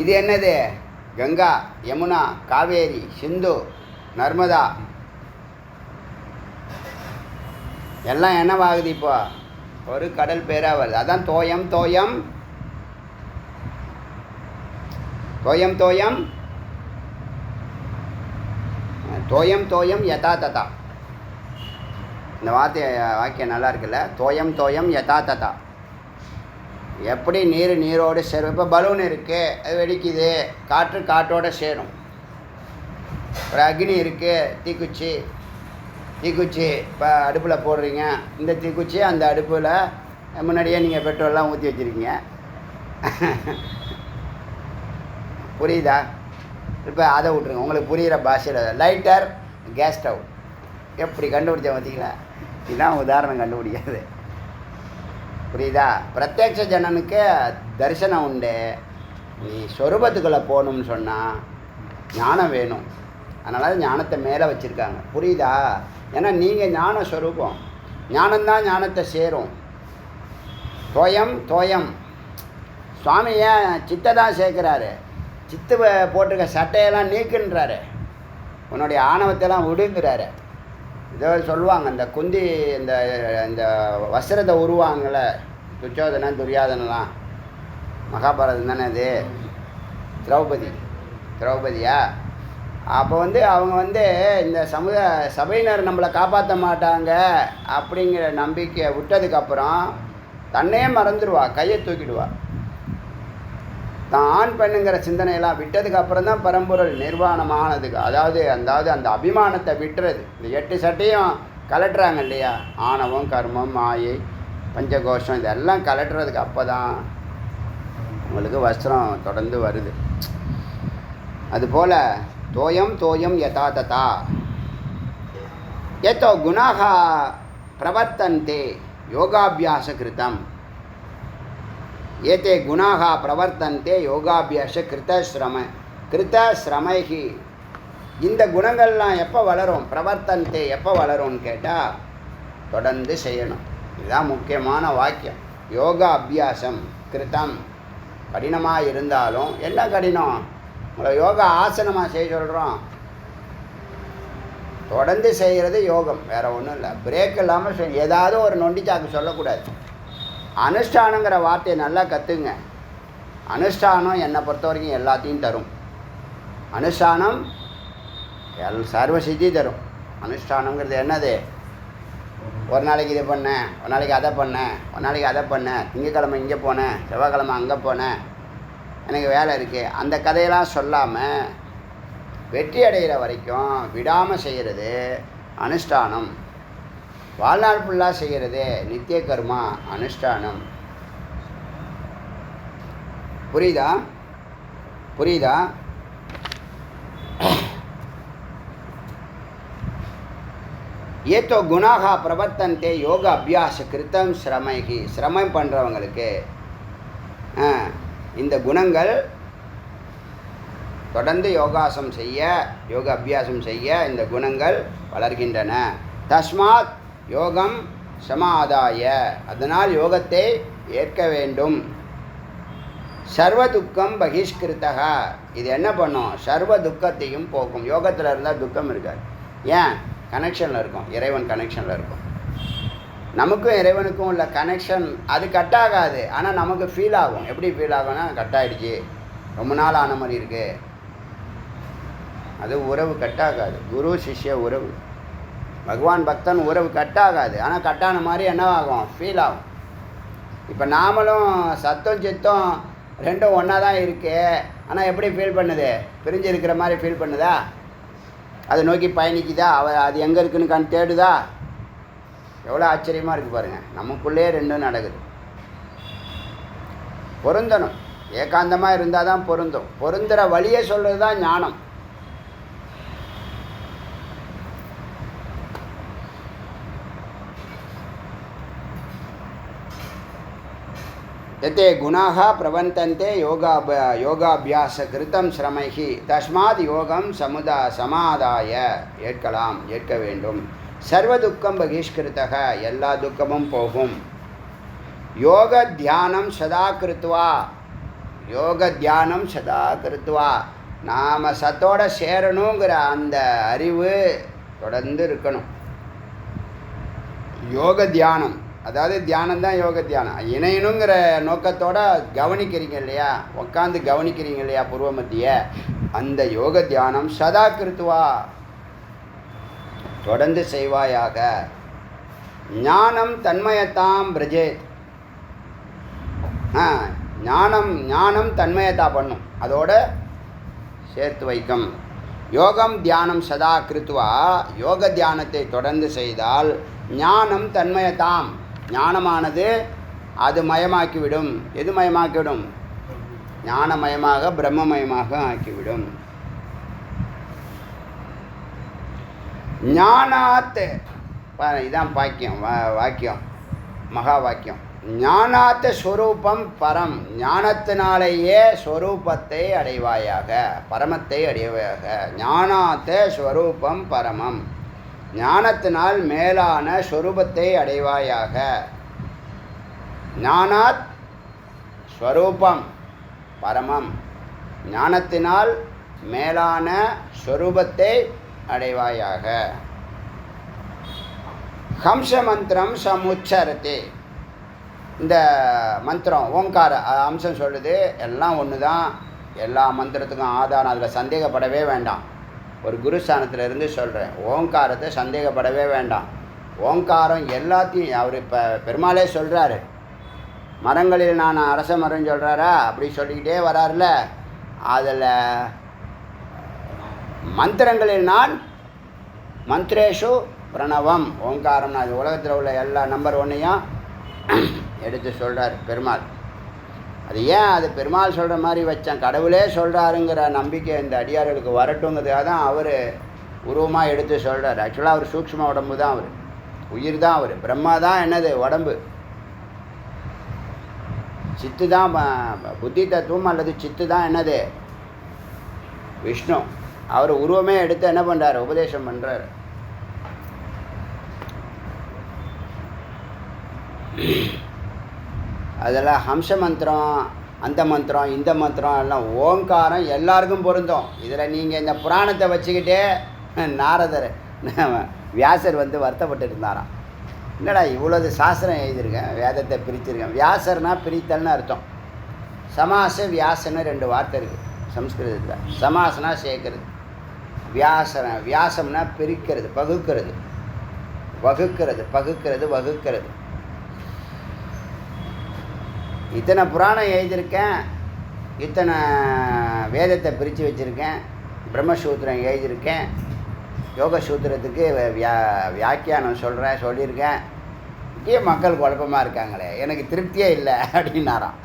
இது என்னது? கங்கா, யமுனா, காவேரி, சிந்து, நர்மதா எல்லாம் என்னவாகுது? இப்போ ஒரு கடல் பேராக வருது. அதான் தோயம் தோயம் தோயம் தோயம் தோயம் தோயம் யதா ததா. இந்த வாக்கியம் நல்லா இருக்குல்ல? தோயம் தோயம் யதா ததா. எப்படி நீர் நீரோடு சேரும். இப்போ பலூன் இருக்குது, அது வெடிக்குது, காற்று காற்றோடு சேரும். ஒரு அக்னி இருக்குது, தீக்குச்சி தீக்குச்சி இப்போ அடுப்பில் போடுறீங்க. இந்த தீக்குச்சி அந்த அடுப்பில் முன்னாடியே நீங்கள் பெட்ரோல்லாம் ஊற்றி வச்சுருக்கீங்க. புரியுதா? இப்போ அதை விட்ருங்க, உங்களுக்கு புரிகிற பாஷையில். லைட்டர், கேஸ் ஸ்டவ் எப்படி கண்டுபிடிச்சா பார்த்தீங்களா? இதுதான் உதாரணம் கண்டுபிடிக்காது. புரியுதா? பிரத்யக்ஷ ஜனனுக்கு தரிசனம் உண்டு. நீ சொரூபத்துக்குள்ளே போகணும்னு சொன்னால் ஞானம் வேணும். அதனால் ஞானத்தை மேலே வச்சுருக்காங்க. புரியுதா? ஏன்னா நீங்கள் ஞான ஸ்வரூபம். ஞானம்தான் ஞானத்தை சேரும். தோயம் தோயம். சுவாமி ஏன் சித்தை தான் சேர்க்குறாரு? சித்து போட்டிருக்க சட்டையெல்லாம் நீக்குன்றாரு. உன்னுடைய ஆணவத்தையெல்லாம் விடுங்கிறாரு. இதை சொல்லுவாங்க. இந்த குந்தி இந்த இந்த வஸ்திரத்தை உருவாங்கள்ல, துச்சோதனன் துரியாதனெலாம், மகாபாரதம் தானே அது. திரௌபதியா? அப்போ வந்து அவங்க வந்து இந்த சபையினர் நம்மளை காப்பாற்ற மாட்டாங்க அப்படிங்கிற நம்பிக்கையை விட்டதுக்கப்புறம் தன்னையே மறந்துடுவா, கையை தூக்கிடுவா. தான் ஆண் பெண்ணுங்கிற சிந்தனையெல்லாம் விட்டதுக்கப்புறம் தான் பரம்பொருள் நிர்வாணமானதுக்கு. அதாவது அந்த அபிமானத்தை விட்டுறது. இந்த 8 சட்டையும் கலட்டுறாங்க இல்லையா? ஆணவம், கர்மம், மாயை, பஞ்சகோஷம் இதெல்லாம் கலட்டுறதுக்கு அப்போ தான் உங்களுக்கு வஸ்திரம் தொடர்ந்து வருது. அதுபோல் தோயம் தோயம் யதா ததா ஏதோ குணாக பிரவர்த்தந்தே யோகாபியாச கிருதம். ஏதே குணாக பிரவர்த்தந்தே யோகாபியாச கிருத ஸ்ரமைஹி. இந்த குணங்கள்லாம் எப்போ வளரும்? பிரவர்த்தனத்தை எப்போ வளரும்னு கேட்டால் தொடர்ந்து செய்யணும். இதுதான் முக்கியமான வாக்கியம். யோகா அபியாசம் கிருத்தம். கடினமாக இருந்தாலும் என்ன கடினம்? உங்களை யோகா ஆசனமாக செய்ய சொல்கிறோம். தொடர்ந்து செய்கிறது யோகம், வேறு ஒன்றும் இல்லை. பிரேக் இல்லாமல் ஏதாவது ஒரு நொண்டிச்சாக்கு சொல்லக்கூடாது. அனுஷ்டானங்கிற வார்த்தையை நல்லா கற்றுங்க. அனுஷ்டானம் என்னை பொறுத்த வரைக்கும் எல்லாத்தையும் தரும். அனுஷ்டானம் சர்வ சித்தி தரும். அனுஷ்டானங்கிறது என்னது? ஒரு நாளைக்கு இதை பண்ணேன், ஒரு நாளைக்கு அதை பண்ணேன், ஒரு நாளைக்கு அதை பண்ணேன், திங்கக்கிழமை இங்கே போனேன், செவ்வாய்க்கிழமை அங்கே போனேன், எனக்கு வேலை இருக்குது, அந்த கதையெல்லாம் சொல்லாமல் வெற்றி அடைகிற வரைக்கும் விடாமல் செய்கிறது அனுஷ்டானம். வாழ்நாள் ஃபுல்லாக செய்கிறது நித்திய கர்மா அனுஷ்டானம். புரியுதா? புரியுதா? ये तो गुणाः प्रवर्तन्ते योग अभ्यास कृतं श्रमैः. சிரமம் பண்ணுறவங்களுக்கு இந்த குணங்கள் தொடர்ந்து யோகாசம் செய்ய, யோக அபியாசம் செய்ய இந்த குணங்கள் வளர்கின்றன. தஸ்மாத் யோகம் சமாதாய, அதனால் யோகத்தை ஏற்க வேண்டும். சர்வ துக்கம் பகிஷ்கிருத்தக, இது என்ன பண்ணும்? சர்வ துக்கத்தையும் போக்கும். யோகத்தில் இருந்தால் துக்கம் இருக்காது. ஏன்? கனெக்ஷனில் இருக்கும், இறைவன் கனெக்ஷனில் இருக்கும். நமக்கும் இறைவனுக்கும் உள்ள கனெக்ஷன் அது கட் ஆகாது, ஆனால் நமக்கு ஃபீல் ஆகும். எப்படி ஃபீல் ஆகும்னா, கட் ஆகிடுச்சு, ரொம்ப நாள் ஆன மாதிரி இருக்குது. அது உறவு கட் ஆகாது. குரு சிஷ்ய உறவு, பகவான் பக்தன் உறவு கட் ஆகாது, ஆனால் கட்டான மாதிரி என்ன ஆகும்? ஃபீல் ஆகும். இப்போ நாமளும் சத்தம் சித்தம் ரெண்டும் ஒன்றா தான் இருக்கு, ஆனால் எப்படி ஃபீல் பண்ணுது? பிரிஞ்சு இருக்கிற மாதிரி ஃபீல் பண்ணுதா? அதை நோக்கி பயணிக்குதா? அது எங்கே இருக்குன்னு கண் தேடுதா? எவ்வளோ ஆச்சரியமாக இருக்குது பாருங்கள். நமக்குள்ளே ரெண்டும் நடக்குது. பொருந்தணும். ஏகாந்தமாக இருந்தால் தான் பொருந்தும். பொருந்துகிற வழியை சொல்கிறது தான் ஞானம். यते गुणाः प्रवर्तन्ते योगाभ्यास कृतं श्रमैः तस्मात् யோகம் சமாதாய ஏற்கலாம், ஏற்க வேண்டும். சர்வ துக்கம் பகிஷ்கிருத்தக, எல்லா துக்கமும் போகும். யோக தியானம் சதா கிருத்வா, யோக தியானம் சதா கிருத்வா, நாம் சத்தோட சேரணுங்கிற அந்த அறிவு தொடர்ந்து இருக்கணும். யோக தியானம், அதாவது தியானம் தான் யோக தியானம். இணையணுங்கிற நோக்கத்தோடு கவனிக்கிறீங்க இல்லையா, உட்காந்து கவனிக்கிறீங்க இல்லையா பூர்வ மத்திய, அந்த யோக தியானம் சதா கிருத்துவா, தொடர்ந்து செய்வாயாக. ஞானம் தன்மயத்தாம் பிரஜேத், ஞானம் தன்மயத்தா பண்ணும், அதோட சேர்த்து வைக்கும். யோகம் தியானம் சதா கிருத்துவா, யோக தியானத்தை தொடர்ந்து செய்தால் ஞானம் தன்மயத்தாம், ஞானமானது அது மயமாக்கிவிடும். எது மயமாக்கிவிடும்? ஞானமயமாக பிரம்மமயமாக ஆக்கிவிடும். ஞானாத், இதான் வாக்கியம் மகா வாக்கியம். ஞானாத் ஸ்வரூபம் பரம், ஞானத்தினாலேயே ஸ்வரூபத்தை அடைவாயாக, பரமத்தை அடைவாயாக. ஞானாத் ஸ்வரூபம் பரமம், ஞானத்தினால் மேலான ஸ்வரூபத்தை அடைவாயாக. ஞானாத் ஸ்வரூபம் பரமம், ஞானத்தினால் மேலான ஸ்வரூபத்தை அடைவாயாக. ஹம்ச மந்திரம் சமுச்சரத்தே, இந்த மந்திரம் ஓங்கார அம்சம் சொல்லுது. எல்லாம் ஒன்று தான், எல்லா மந்திரத்துக்கும் ஆதாரம், அதில் சந்தேகப்படவே வேண்டாம். ஒரு குருஸ்தானத்தில் இருந்து சொல்கிறேன், ஓங்காரத்தை சந்தேகப்படவே வேண்டாம். ஓங்காரம் எல்லாத்தையும் அவர் இப்போ பெருமாளே சொல்கிறாரு, மரங்களில் நான் அரச மரம் சொல்கிறாரா, அப்படி சொல்லிக்கிட்டே வராருல. அதில் மந்திரங்களில் நான் மந்திரேஷு பிரணவம், ஓங்காரம், அது உலகத்தில் உள்ள எல்லா நம்பர் ஒன்றையும் எடுத்து சொல்கிறார் பெருமாள். அது ஏன் அது பெருமாள் சொல்கிற மாதிரி வச்சேன், கடவுளே சொல்கிறாருங்கிற நம்பிக்கை இந்த அடியார்களுக்கு வரட்டுங்கிறதுக்காக தான் அவர் உருவமாக எடுத்து சொல்கிறார். ஆக்சுவலாக அவர் சூக்ஷ்ம உடம்பு தான், அவர் உயிர் தான், அவர் பிரம்மா தான் என்னது உடம்பு, சித்து தான் புத்தி தத்துவம் அல்லது சித்து தான் என்னது விஷ்ணு. அவர் உருவமே எடுத்து என்ன பண்ணுறாரு, உபதேசம் பண்ணுறாரு. அதெல்லாம் ஹம்ச மந்திரம், அந்த மந்திரம், இந்த மந்திரம் எல்லாம் ஓங்காரம் எல்லாருக்கும் பொருந்தும். இதில் நீங்கள் இந்த புராணத்தை வச்சுக்கிட்டே நாரதர் வியாசர் வந்து வருத்தப்பட்டு இருந்தாராம். என்னடா இவ்வளோது சாஸ்திரம் எழுதியிருக்கேன், வேதத்தை பிரிச்சிருக்கேன். வியாசர்னா பிரித்தல்னு அர்த்தம். சமாச வியாசன்னு 2 வார்த்தை இருக்குது சம்ஸ்கிருதத்தில். சமாசனா சேர்க்கறது, வியாசம்னா பிரிக்கிறது, பகுக்கிறது, வகுக்கிறது. இத்தனை புராணம் எழுதியிருக்கேன், இத்தனை வேதத்தை பிரித்து வச்சுருக்கேன், பிரம்மசூத்திரம் எழுதியிருக்கேன், யோக சூத்திரத்துக்கு வியாக்கியானம் சொல்லியிருக்கேன். இங்கே மக்கள் குழப்பமாக இருக்காங்களே, எனக்கு திருப்தியே இல்லை அப்படின்னாராம்.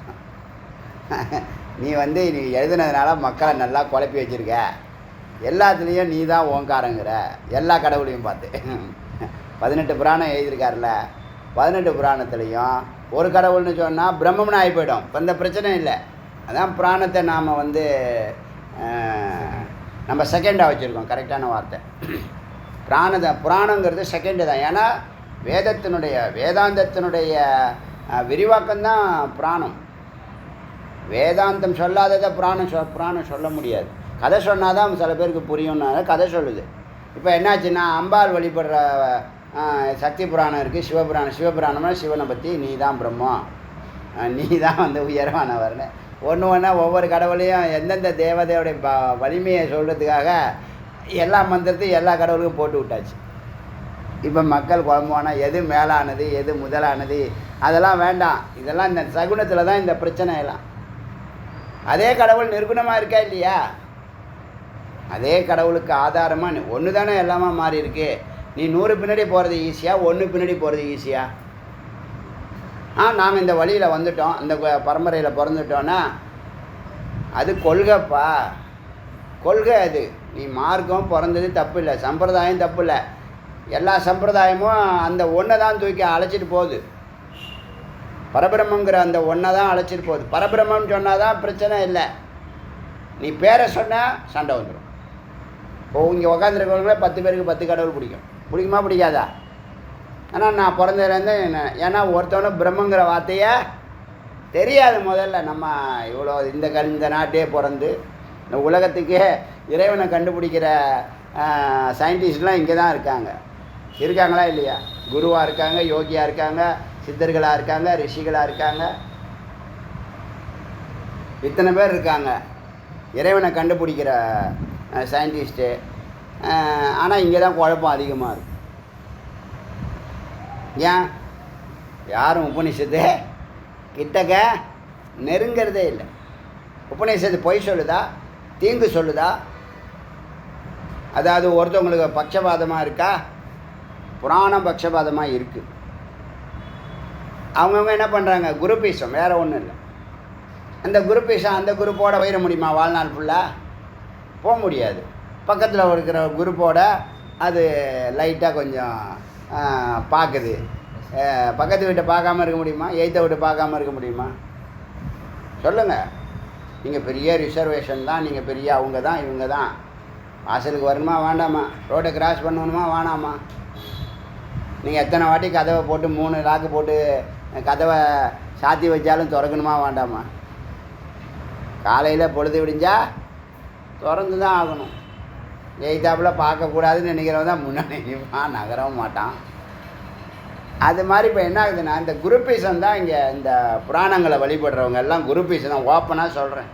நீ வந்து நீ எழுதுனதுனால மக்களை நல்லா குழப்பி வச்சுருக்க, எல்லாத்துலேயும் நீ தான் ஓங்காரங்கிற, எல்லா கடவுளையும் பார்த்து. 18 புராணம் எழுதியிருக்காருல, 18 புராணத்துலேயும் ஒரு கடவுள்னு சொன்னால் பிரம்மம்னு ஆகி போயிடும். இப்போ இந்த பிரச்சனை இல்லை. அதான் புராணத்தை நாம் வந்து நம்ம செகண்டாக வச்சுருக்கோம். கரெக்டான வார்த்தை. புராணங்கிறது செகண்டு தான். ஏன்னா வேதாந்தத்தினுடைய விரிவாக்கம்தான் புராணம். வேதாந்தம் சொல்லாததை புராணம் சொல்ல முடியாது. கதை சொன்னால் தான் சில பேருக்கு புரியும்னால கதை சொல்லுது. இப்போ என்னாச்சுன்னா, அம்பாள் வழிபடுற சக்தி புராணம் இருக்குது, சிவபுராணம்னா சிவனை பற்றி நீ தான் பிரம்மம், நீ தான் வந்து உயர்வானவர்னு ஒன்றா ஒவ்வொரு கடவுளையும் எந்தெந்த தேவதையோடைய வலிமையை சொல்கிறதுக்காக எல்லா மந்திரத்தையும் எல்லா கடவுளுக்கும் போட்டு விட்டாச்சு. இப்போ மக்கள் குழம்புவானா எது மேலானது எது முதலானது அதெல்லாம் வேண்டாம். இதெல்லாம் இந்த சகுனத்தில் தான் இந்த பிரச்சனை எல்லாம். அதே கடவுள் நிர்குணமாக இருக்கா இல்லையா? அதே கடவுளுக்கு ஆதாரமாக ஒன்று தானே எல்லாமே மாறி இருக்கு. நீ 100 பின்னாடி போகிறது ஈஸியாக, 1 பின்னாடி போகிறது ஈஸியாக? நாம் இந்த வழியில் வந்துட்டோம், இந்த பரம்பரையில் பிறந்துட்டோன்னா அது கொள்கைப்பா, கொள்கை அது. நீ மார்க்கம் பிறந்தது தப்பு இல்லை, சம்பிரதாயம் தப்பு இல்லை. எல்லா சம்பிரதாயமும் அந்த ஒன்றை தான் தூக்கி அழைச்சிட்டு போகுது. பரபிரம்மங்கிற அந்த ஒன்றை தான் அழைச்சிட்டு போகுது. பரபிரம்மம் சொன்னால் தான் பிரச்சனை இல்லை. நீ பேரை சொன்னால் சண்டை வந்துடும். இப்போ இங்கே உக்காந்துருக்கவங்களே 10 பேருக்கு 10 கடவுள் பிடிக்குமா பிடிக்காதா? ஆனால் நான் பிறந்ததுலேருந்து ஏன்னா ஒருத்தவனும் பிரம்மங்கிற வார்த்தையே தெரியாது. முதல்ல நம்ம இவ்வளோ இந்த நாட்டே பிறந்து இந்த உலகத்துக்கே இறைவனை கண்டுபிடிக்கிற சயின்டிஸ்ட்லாம் இங்கே தான் இருக்காங்களா இல்லையா? குருவாக இருக்காங்க, யோகியாக இருக்காங்க, சித்தர்களாக இருக்காங்க, ரிஷிகளாக இருக்காங்க, இத்தனை பேர் இருக்காங்க இறைவனை கண்டுபிடிக்கிற சயின்டிஸ்ட்டு. ஆனால் இங்கே தான் குழப்பம் அதிகமாக இருக்குது. ஏன்? யாரும் உபநிஷத்து கிட்டக்க நெருங்கிறதே இல்லை. உபநிஷத்து பொய் சொல்லுதா, தீங்கு சொல்லுதா? அதாவது ஒருத்தவங்களுக்கு பட்சபாதமாக இருக்கா? புராணம் பட்சபாதமாக இருக்குது. அவங்கவுங்க என்ன பண்ணுறாங்க? குருபீசம், வேறு ஒன்றும் இல்லை. அந்த குருபீசம் அந்த குரூப்போட போயிட முடியுமா? வாழ்நாள் ஃபுல்லாக போக முடியாது. பக்கத்தில் இருக்கிற குரூப்போட அது லைட்டாக கொஞ்சம் பார்க்குது. பக்கத்து வீட்டை பார்க்காம இருக்க முடியுமா? எய்த்த வீட்டை பார்க்காம இருக்க முடியுமா? சொல்லுங்கள். நீங்கள் பெரிய ரிசர்வேஷன் தான், நீங்கள் பெரிய அவங்க தான் இவங்க தான். வாசலுக்கு வரணுமா வேண்டாமா? ரோட்டை கிராஸ் பண்ணணுமா வேணாமா? நீங்கள் எத்தனை வாட்டி கதவை போட்டு 3 லாக்கு போட்டு கதவை சாத்தி வச்சாலும் திறக்கணுமா வேண்டாமா? காலையில் பொழுது விடிஞ்சால் திறந்து தான் ஆகணும். எய்த்தாப்பில் பார்க்கக்கூடாதுன்னு நினைக்கிறவன் தான் முன்னாடி நிற்பான், நகரவும் மாட்டான். அது மாதிரி இப்போ என்ன ஆகுதுன்னா, இந்த குருப்பீசம் தான் இங்கே இந்த புராணங்களை வழிபடுறவங்க எல்லாம் குருப்பீசம் தான். ஓப்பனாக சொல்கிறேன்,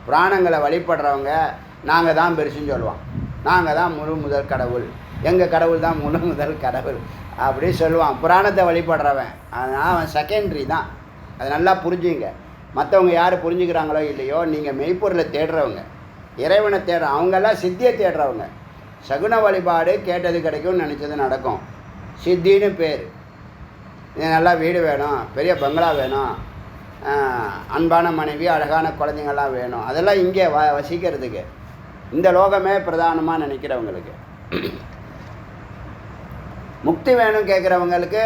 புராணங்களை வழிபடுறவங்க நாங்கள் தான் பெருசுன்னு சொல்லுவான். நாங்கள் தான் முதல் கடவுள், எங்கள் கடவுள் தான் முதல் கடவுள் அப்படி சொல்லுவான் புராணத்தை வழிபடுறவன். அதனால் அவன் செகண்டரி தான். அது நல்லா புரிஞ்சுங்க. மற்றவங்க யார் புரிஞ்சுக்கிறாங்களோ இல்லையோ, நீங்கள் மெய்ப்பொருளை தேடுறவங்க, இறைவனை அவங்கெல்லாம் சித்தியை தேடுறவங்க. சகுன வழிபாடு கேட்டது கிடைக்கும்னு நினச்சது நடக்கும். சித்தின்னு பேர். நல்லா வீடு வேணும், பெரிய பங்களா வேணும், அன்பான மனைவி, அழகான குழந்தைங்கள்லாம் வேணும். அதெல்லாம் இங்கே வசிக்கிறதுக்கு இந்த லோகமே பிரதானமாக நினைக்கிறவங்களுக்கு. முக்தி வேணும் கேட்குறவங்களுக்கு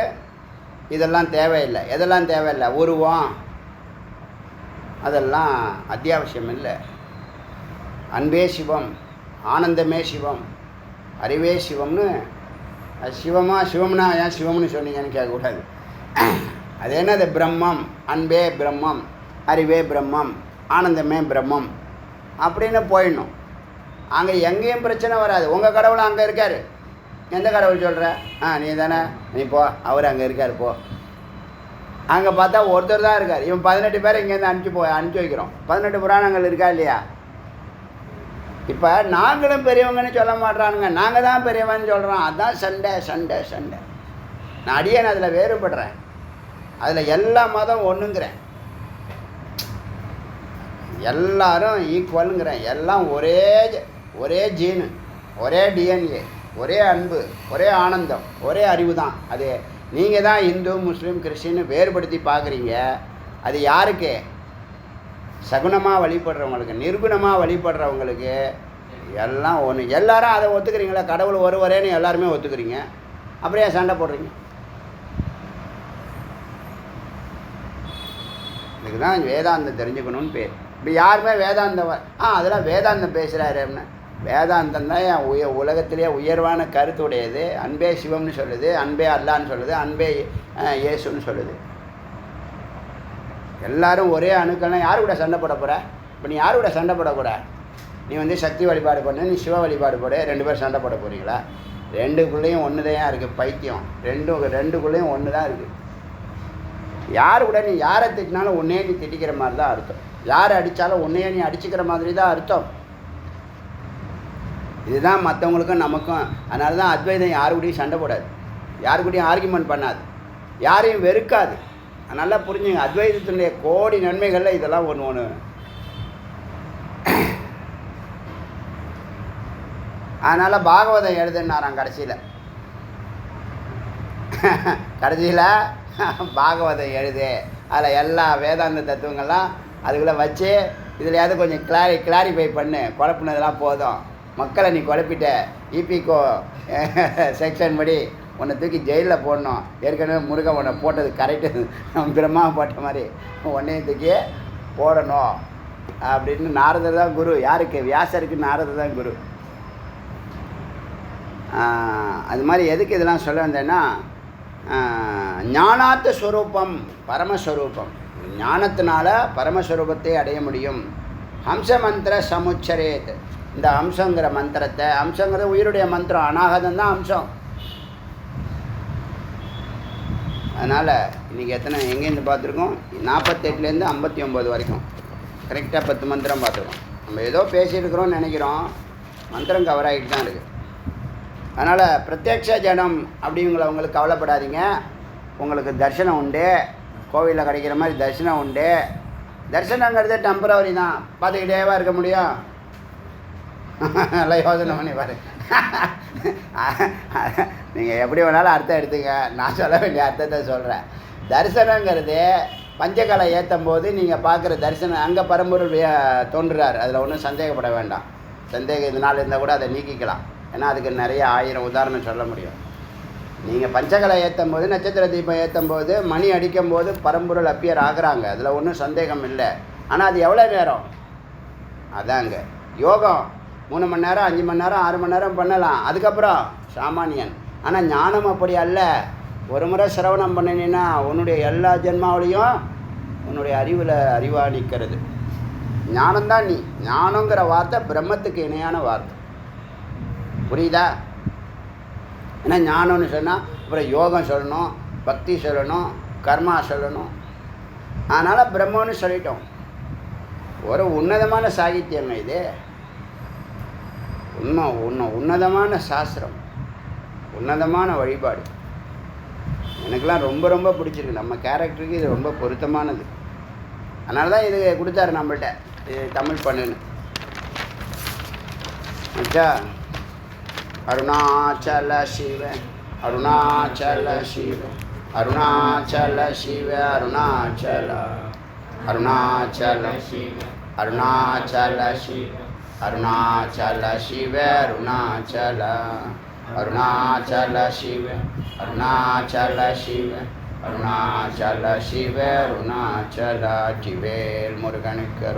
இதெல்லாம் தேவையில்லை. எதெல்லாம் தேவையில்லை? உருவம் அதெல்லாம் அத்தியாவசியம் இல்லை. அன்பே சிவம், ஆனந்தமே சிவம், அறிவே சிவம்னு. அது சிவம்னா ஏன் சிவம்னு சொன்னீங்கன்னு கேட்கக்கூடாது. அது என்னது? பிரம்மம், அன்பே பிரம்மம், அறிவே பிரம்மம், ஆனந்தமே பிரம்மம் அப்படின்னு போயிடணும். அங்கே எங்கேயும் பிரச்சனை வராது. உங்கள் கடவுள் அங்கே இருக்கார். எந்த கடவுள் சொல்கிற? நீ தானே, நீ போ, அவர் அங்கே இருக்கார், போ. அங்கே பார்த்தா ஒருத்தர் தான் இருக்கார். இவன் 18 பேரை இங்கேருந்து அனுப்பிச்சி வைக்கிறோம். 18 புராணங்கள் இருக்கா இல்லையா? இப்போ நாங்களும் பெரியவங்கன்னு சொல்ல மாட்றானுங்க, நாங்கள் தான் பெரியவன்னு சொல்கிறோம். அதுதான் சண்டை சண்டை சண்டை. நான் அடியேன் அதில் வேறுபடுறேன். அதில் எல்லா மதம் ஒன்றுங்கிறேன், எல்லாரும் ஈக்குவலுங்கிறேன். எல்லாம் ஒரே ஜீனு, ஒரே டிஎன்ஏ, ஒரே அன்பு, ஒரே ஆனந்தம், ஒரே அறிவு தான். அது நீங்கள் தான் இந்து முஸ்லீம் கிறிஸ்டின்னு வேறுபடுத்தி பார்க்குறீங்க. அது யாருக்கு? சகுனமாக வழிபடுறவங்களுக்கு, நிர்குணமாக வழிபடுறவங்களுக்கு எல்லாம் ஒன்று. எல்லாரும் அதை ஒத்துக்கிறீங்களா? கடவுள் ஒருவரேன்னு எல்லாருமே ஒத்துக்கிறீங்க, அப்படியே சண்டை போடுறீங்க. இதுக்கு தான் வேதாந்தம் தெரிஞ்சுக்கணும்னு பேர். இப்போ யாருமே வேதாந்தம் அதெல்லாம் வேதாந்தம் பேசுகிறாரு அப்படின்னா, வேதாந்தம் தான் என் உலகத்திலேயே உயர்வான கருத்துடையது. அன்பே சிவம்னு சொல்லுது, அன்பே அல்லான்னு சொல்லுது, அன்பே இயேசுன்னு சொல்லுது. எல்லாரும் ஒரே அணுக்கள்லாம் யாரு கூட சண்டை போட போகிற? இப்போ நீ யாரு கூட சண்டை போடக்கூட? நீ வந்து சக்தி வழிபாடு பண்ணு, நீ சிவ வழிபாடு போடு, 2 பேர் சண்டை போட போகிறீங்களா? ரெண்டுக்குள்ளேயும் ஒன்று தான் இருக்குது. பைத்தியம். ரெண்டுக்குள்ளேயும் ஒன்று தான் இருக்குது. யார் கூட நீ யாரை திட்டினாலும் உன்னையே நீ திட்டிக்கிற மாதிரி தான் அர்த்தம். யார் அடித்தாலும் உன்னையே நீ அடிச்சுக்கிற மாதிரி தான் அர்த்தம். இதுதான் மற்றவங்களுக்கும் நமக்கும். அதனால தான் அத்வைதம் யாரு கூடயும் சண்டை போடாது, யாரு கூடயும் ஆர்கியூமெண்ட் பண்ணாது, யாரையும் வெறுக்காது. நல்லா புரிஞ்சுங்க. அத்வைதத்தினுடைய கோடி நன்மைகளில் இதெல்லாம் ஒன்று. அதனால் பாகவதம் எழுதுனாராம் கடைசியில் பாகவதம் எழுது, அதில் எல்லா வேதாந்த தத்துவங்கள்லாம் அதுக்குள்ளே வச்சு இதுலையாவது கொஞ்சம் கிளாரிஃபை பண்ணு. குழப்பினதெல்லாம் போதும், மக்களை நீ குழப்பிட்ட. இபிகோ செக்ஷன் படி உன்னை தூக்கி ஜெயிலில் போடணும். ஏற்கனவே முருகன் உன்னை போட்டது கரெக்டு, பிரம்மா போட்ட மாதிரி உன்னையும் தூக்கி போடணும் அப்படின்னு நாரதர் தான் குரு. யாருக்கு? வியாசருக்கு நாரதர் தான் குரு. அது மாதிரி எதுக்கு இதெல்லாம் சொல்ல வந்தேன்னா, ஞானாத்த ஸ்வரூபம் பரமஸ்வரூபம். ஞானத்தினால பரமஸ்வரூபத்தை அடைய முடியும். ஹம்ச மந்திர சமுச்சரேத். இந்த ஹம்சங்கிற மந்திரத்தை, ஹம்சங்கிறது உயிருடைய மந்திரம், அநாகதம் தான் ஹம்சம். அதனால் இன்றைக்கி எங்கேருந்து பார்த்துருக்கோம்? 48லேருந்து 59 வரைக்கும் கரெக்டாக 10 மந்திரம் பார்த்துருக்கோம். நம்ம ஏதோ பேசியிருக்கிறோன்னு நினைக்கிறோம், மந்திரம் கவர் ஆகிட்டு தான் இருக்குது. அதனால் பிரத்யக்ஷ ஜனம் அப்படிங்களவங்களுக்கு கவலைப்படாதீங்க. உங்களுக்கு தரிசனம் உண்டு, கோவிலில் கிடைக்கிற மாதிரி தரிசனம் உண்டு. தரிசனங்கிறது டெம்பரவரி தான், பார்த்துக்கிட்டேவா இருக்க முடியும்? நல்லா யோசனை பண்ணி பாரு. நீங்கள் எப்படி வேணாலும் அர்த்தம் எடுத்துங்க, நான் சொல்ல வேண்டிய அர்த்தத்தை சொல்கிறேன். தரிசனங்கிறது பஞ்சகலை ஏற்றும் போது நீங்கள் பார்க்குற தரிசனம், அங்கே பரம்பொருள் தோன்றுறார். அதில் ஒன்றும் சந்தேகப்பட வேண்டாம். சந்தேகம் இதனால் இருந்தால் கூட அதை நீக்கிக்கலாம். ஏன்னா அதுக்கு நிறைய 1000 உதாரணம் சொல்ல முடியும். நீங்கள் பஞ்சகலை ஏற்றும் போது, நட்சத்திர தீபம் ஏற்றும் போது, மணி அடிக்கும் போது பரம்பொருள் அப்பியர் ஆகுறாங்க. அதில் ஒன்றும் சந்தேகம் இல்லை. ஆனால் அது எவ்வளோ நேரம்? அதாங்க யோகம். 3 மணி நேரம், 5 மணி நேரம், 6 மணி நேரம் பண்ணலாம், அதுக்கப்புறம் சாமானியன். ஆனால் ஞானம் அப்படி அல்ல. ஒரு முறை சிரவணம் பண்ணினீன்னா உன்னுடைய எல்லா ஜென்மாவிலையும் உன்னுடைய அறிவாக நிற்கிறது. ஞானம்தான் நீ. ஞானங்கிற வார்த்தை பிரம்மத்துக்கு இணையான வார்த்தை, புரியுதா? ஏன்னா ஞானம்னு சொன்னால் அப்புறம் யோகம் சொல்லணும், பக்தி சொல்லணும், கர்மா சொல்லணும். அதனால் பிரம்மன்னு சொல்லிட்டோம். ஒரு உன்னதமான சாகித்யங்க இது. உன்னதமான சாஸ்திரம், உன்னதமான வழிபாடு. எனக்கெல்லாம் ரொம்ப ரொம்ப பிடிச்சிருக்கு. நம்ம கேரக்டருக்கு இது ரொம்ப பொருத்தமானது. அதனால தான் இது கொடுத்தாரு நம்மள்கிட்ட, இது தமிழ் பண்ணுன்னு. அச்சா, அருணாச்சல சிவ அருணாச்சல சிவ அருணாச்சல சிவ அருணாச்சல அருணாச்சல சிவ அருணாச்சல சிவ அருணாச்சல சிவ அருணாச்சல அருணாச்சல சிவ அருணாச்சல சிவ அருணாச்சல சிவ அருணாச்சல. வெற்றிவேல் முருகனுக்கு.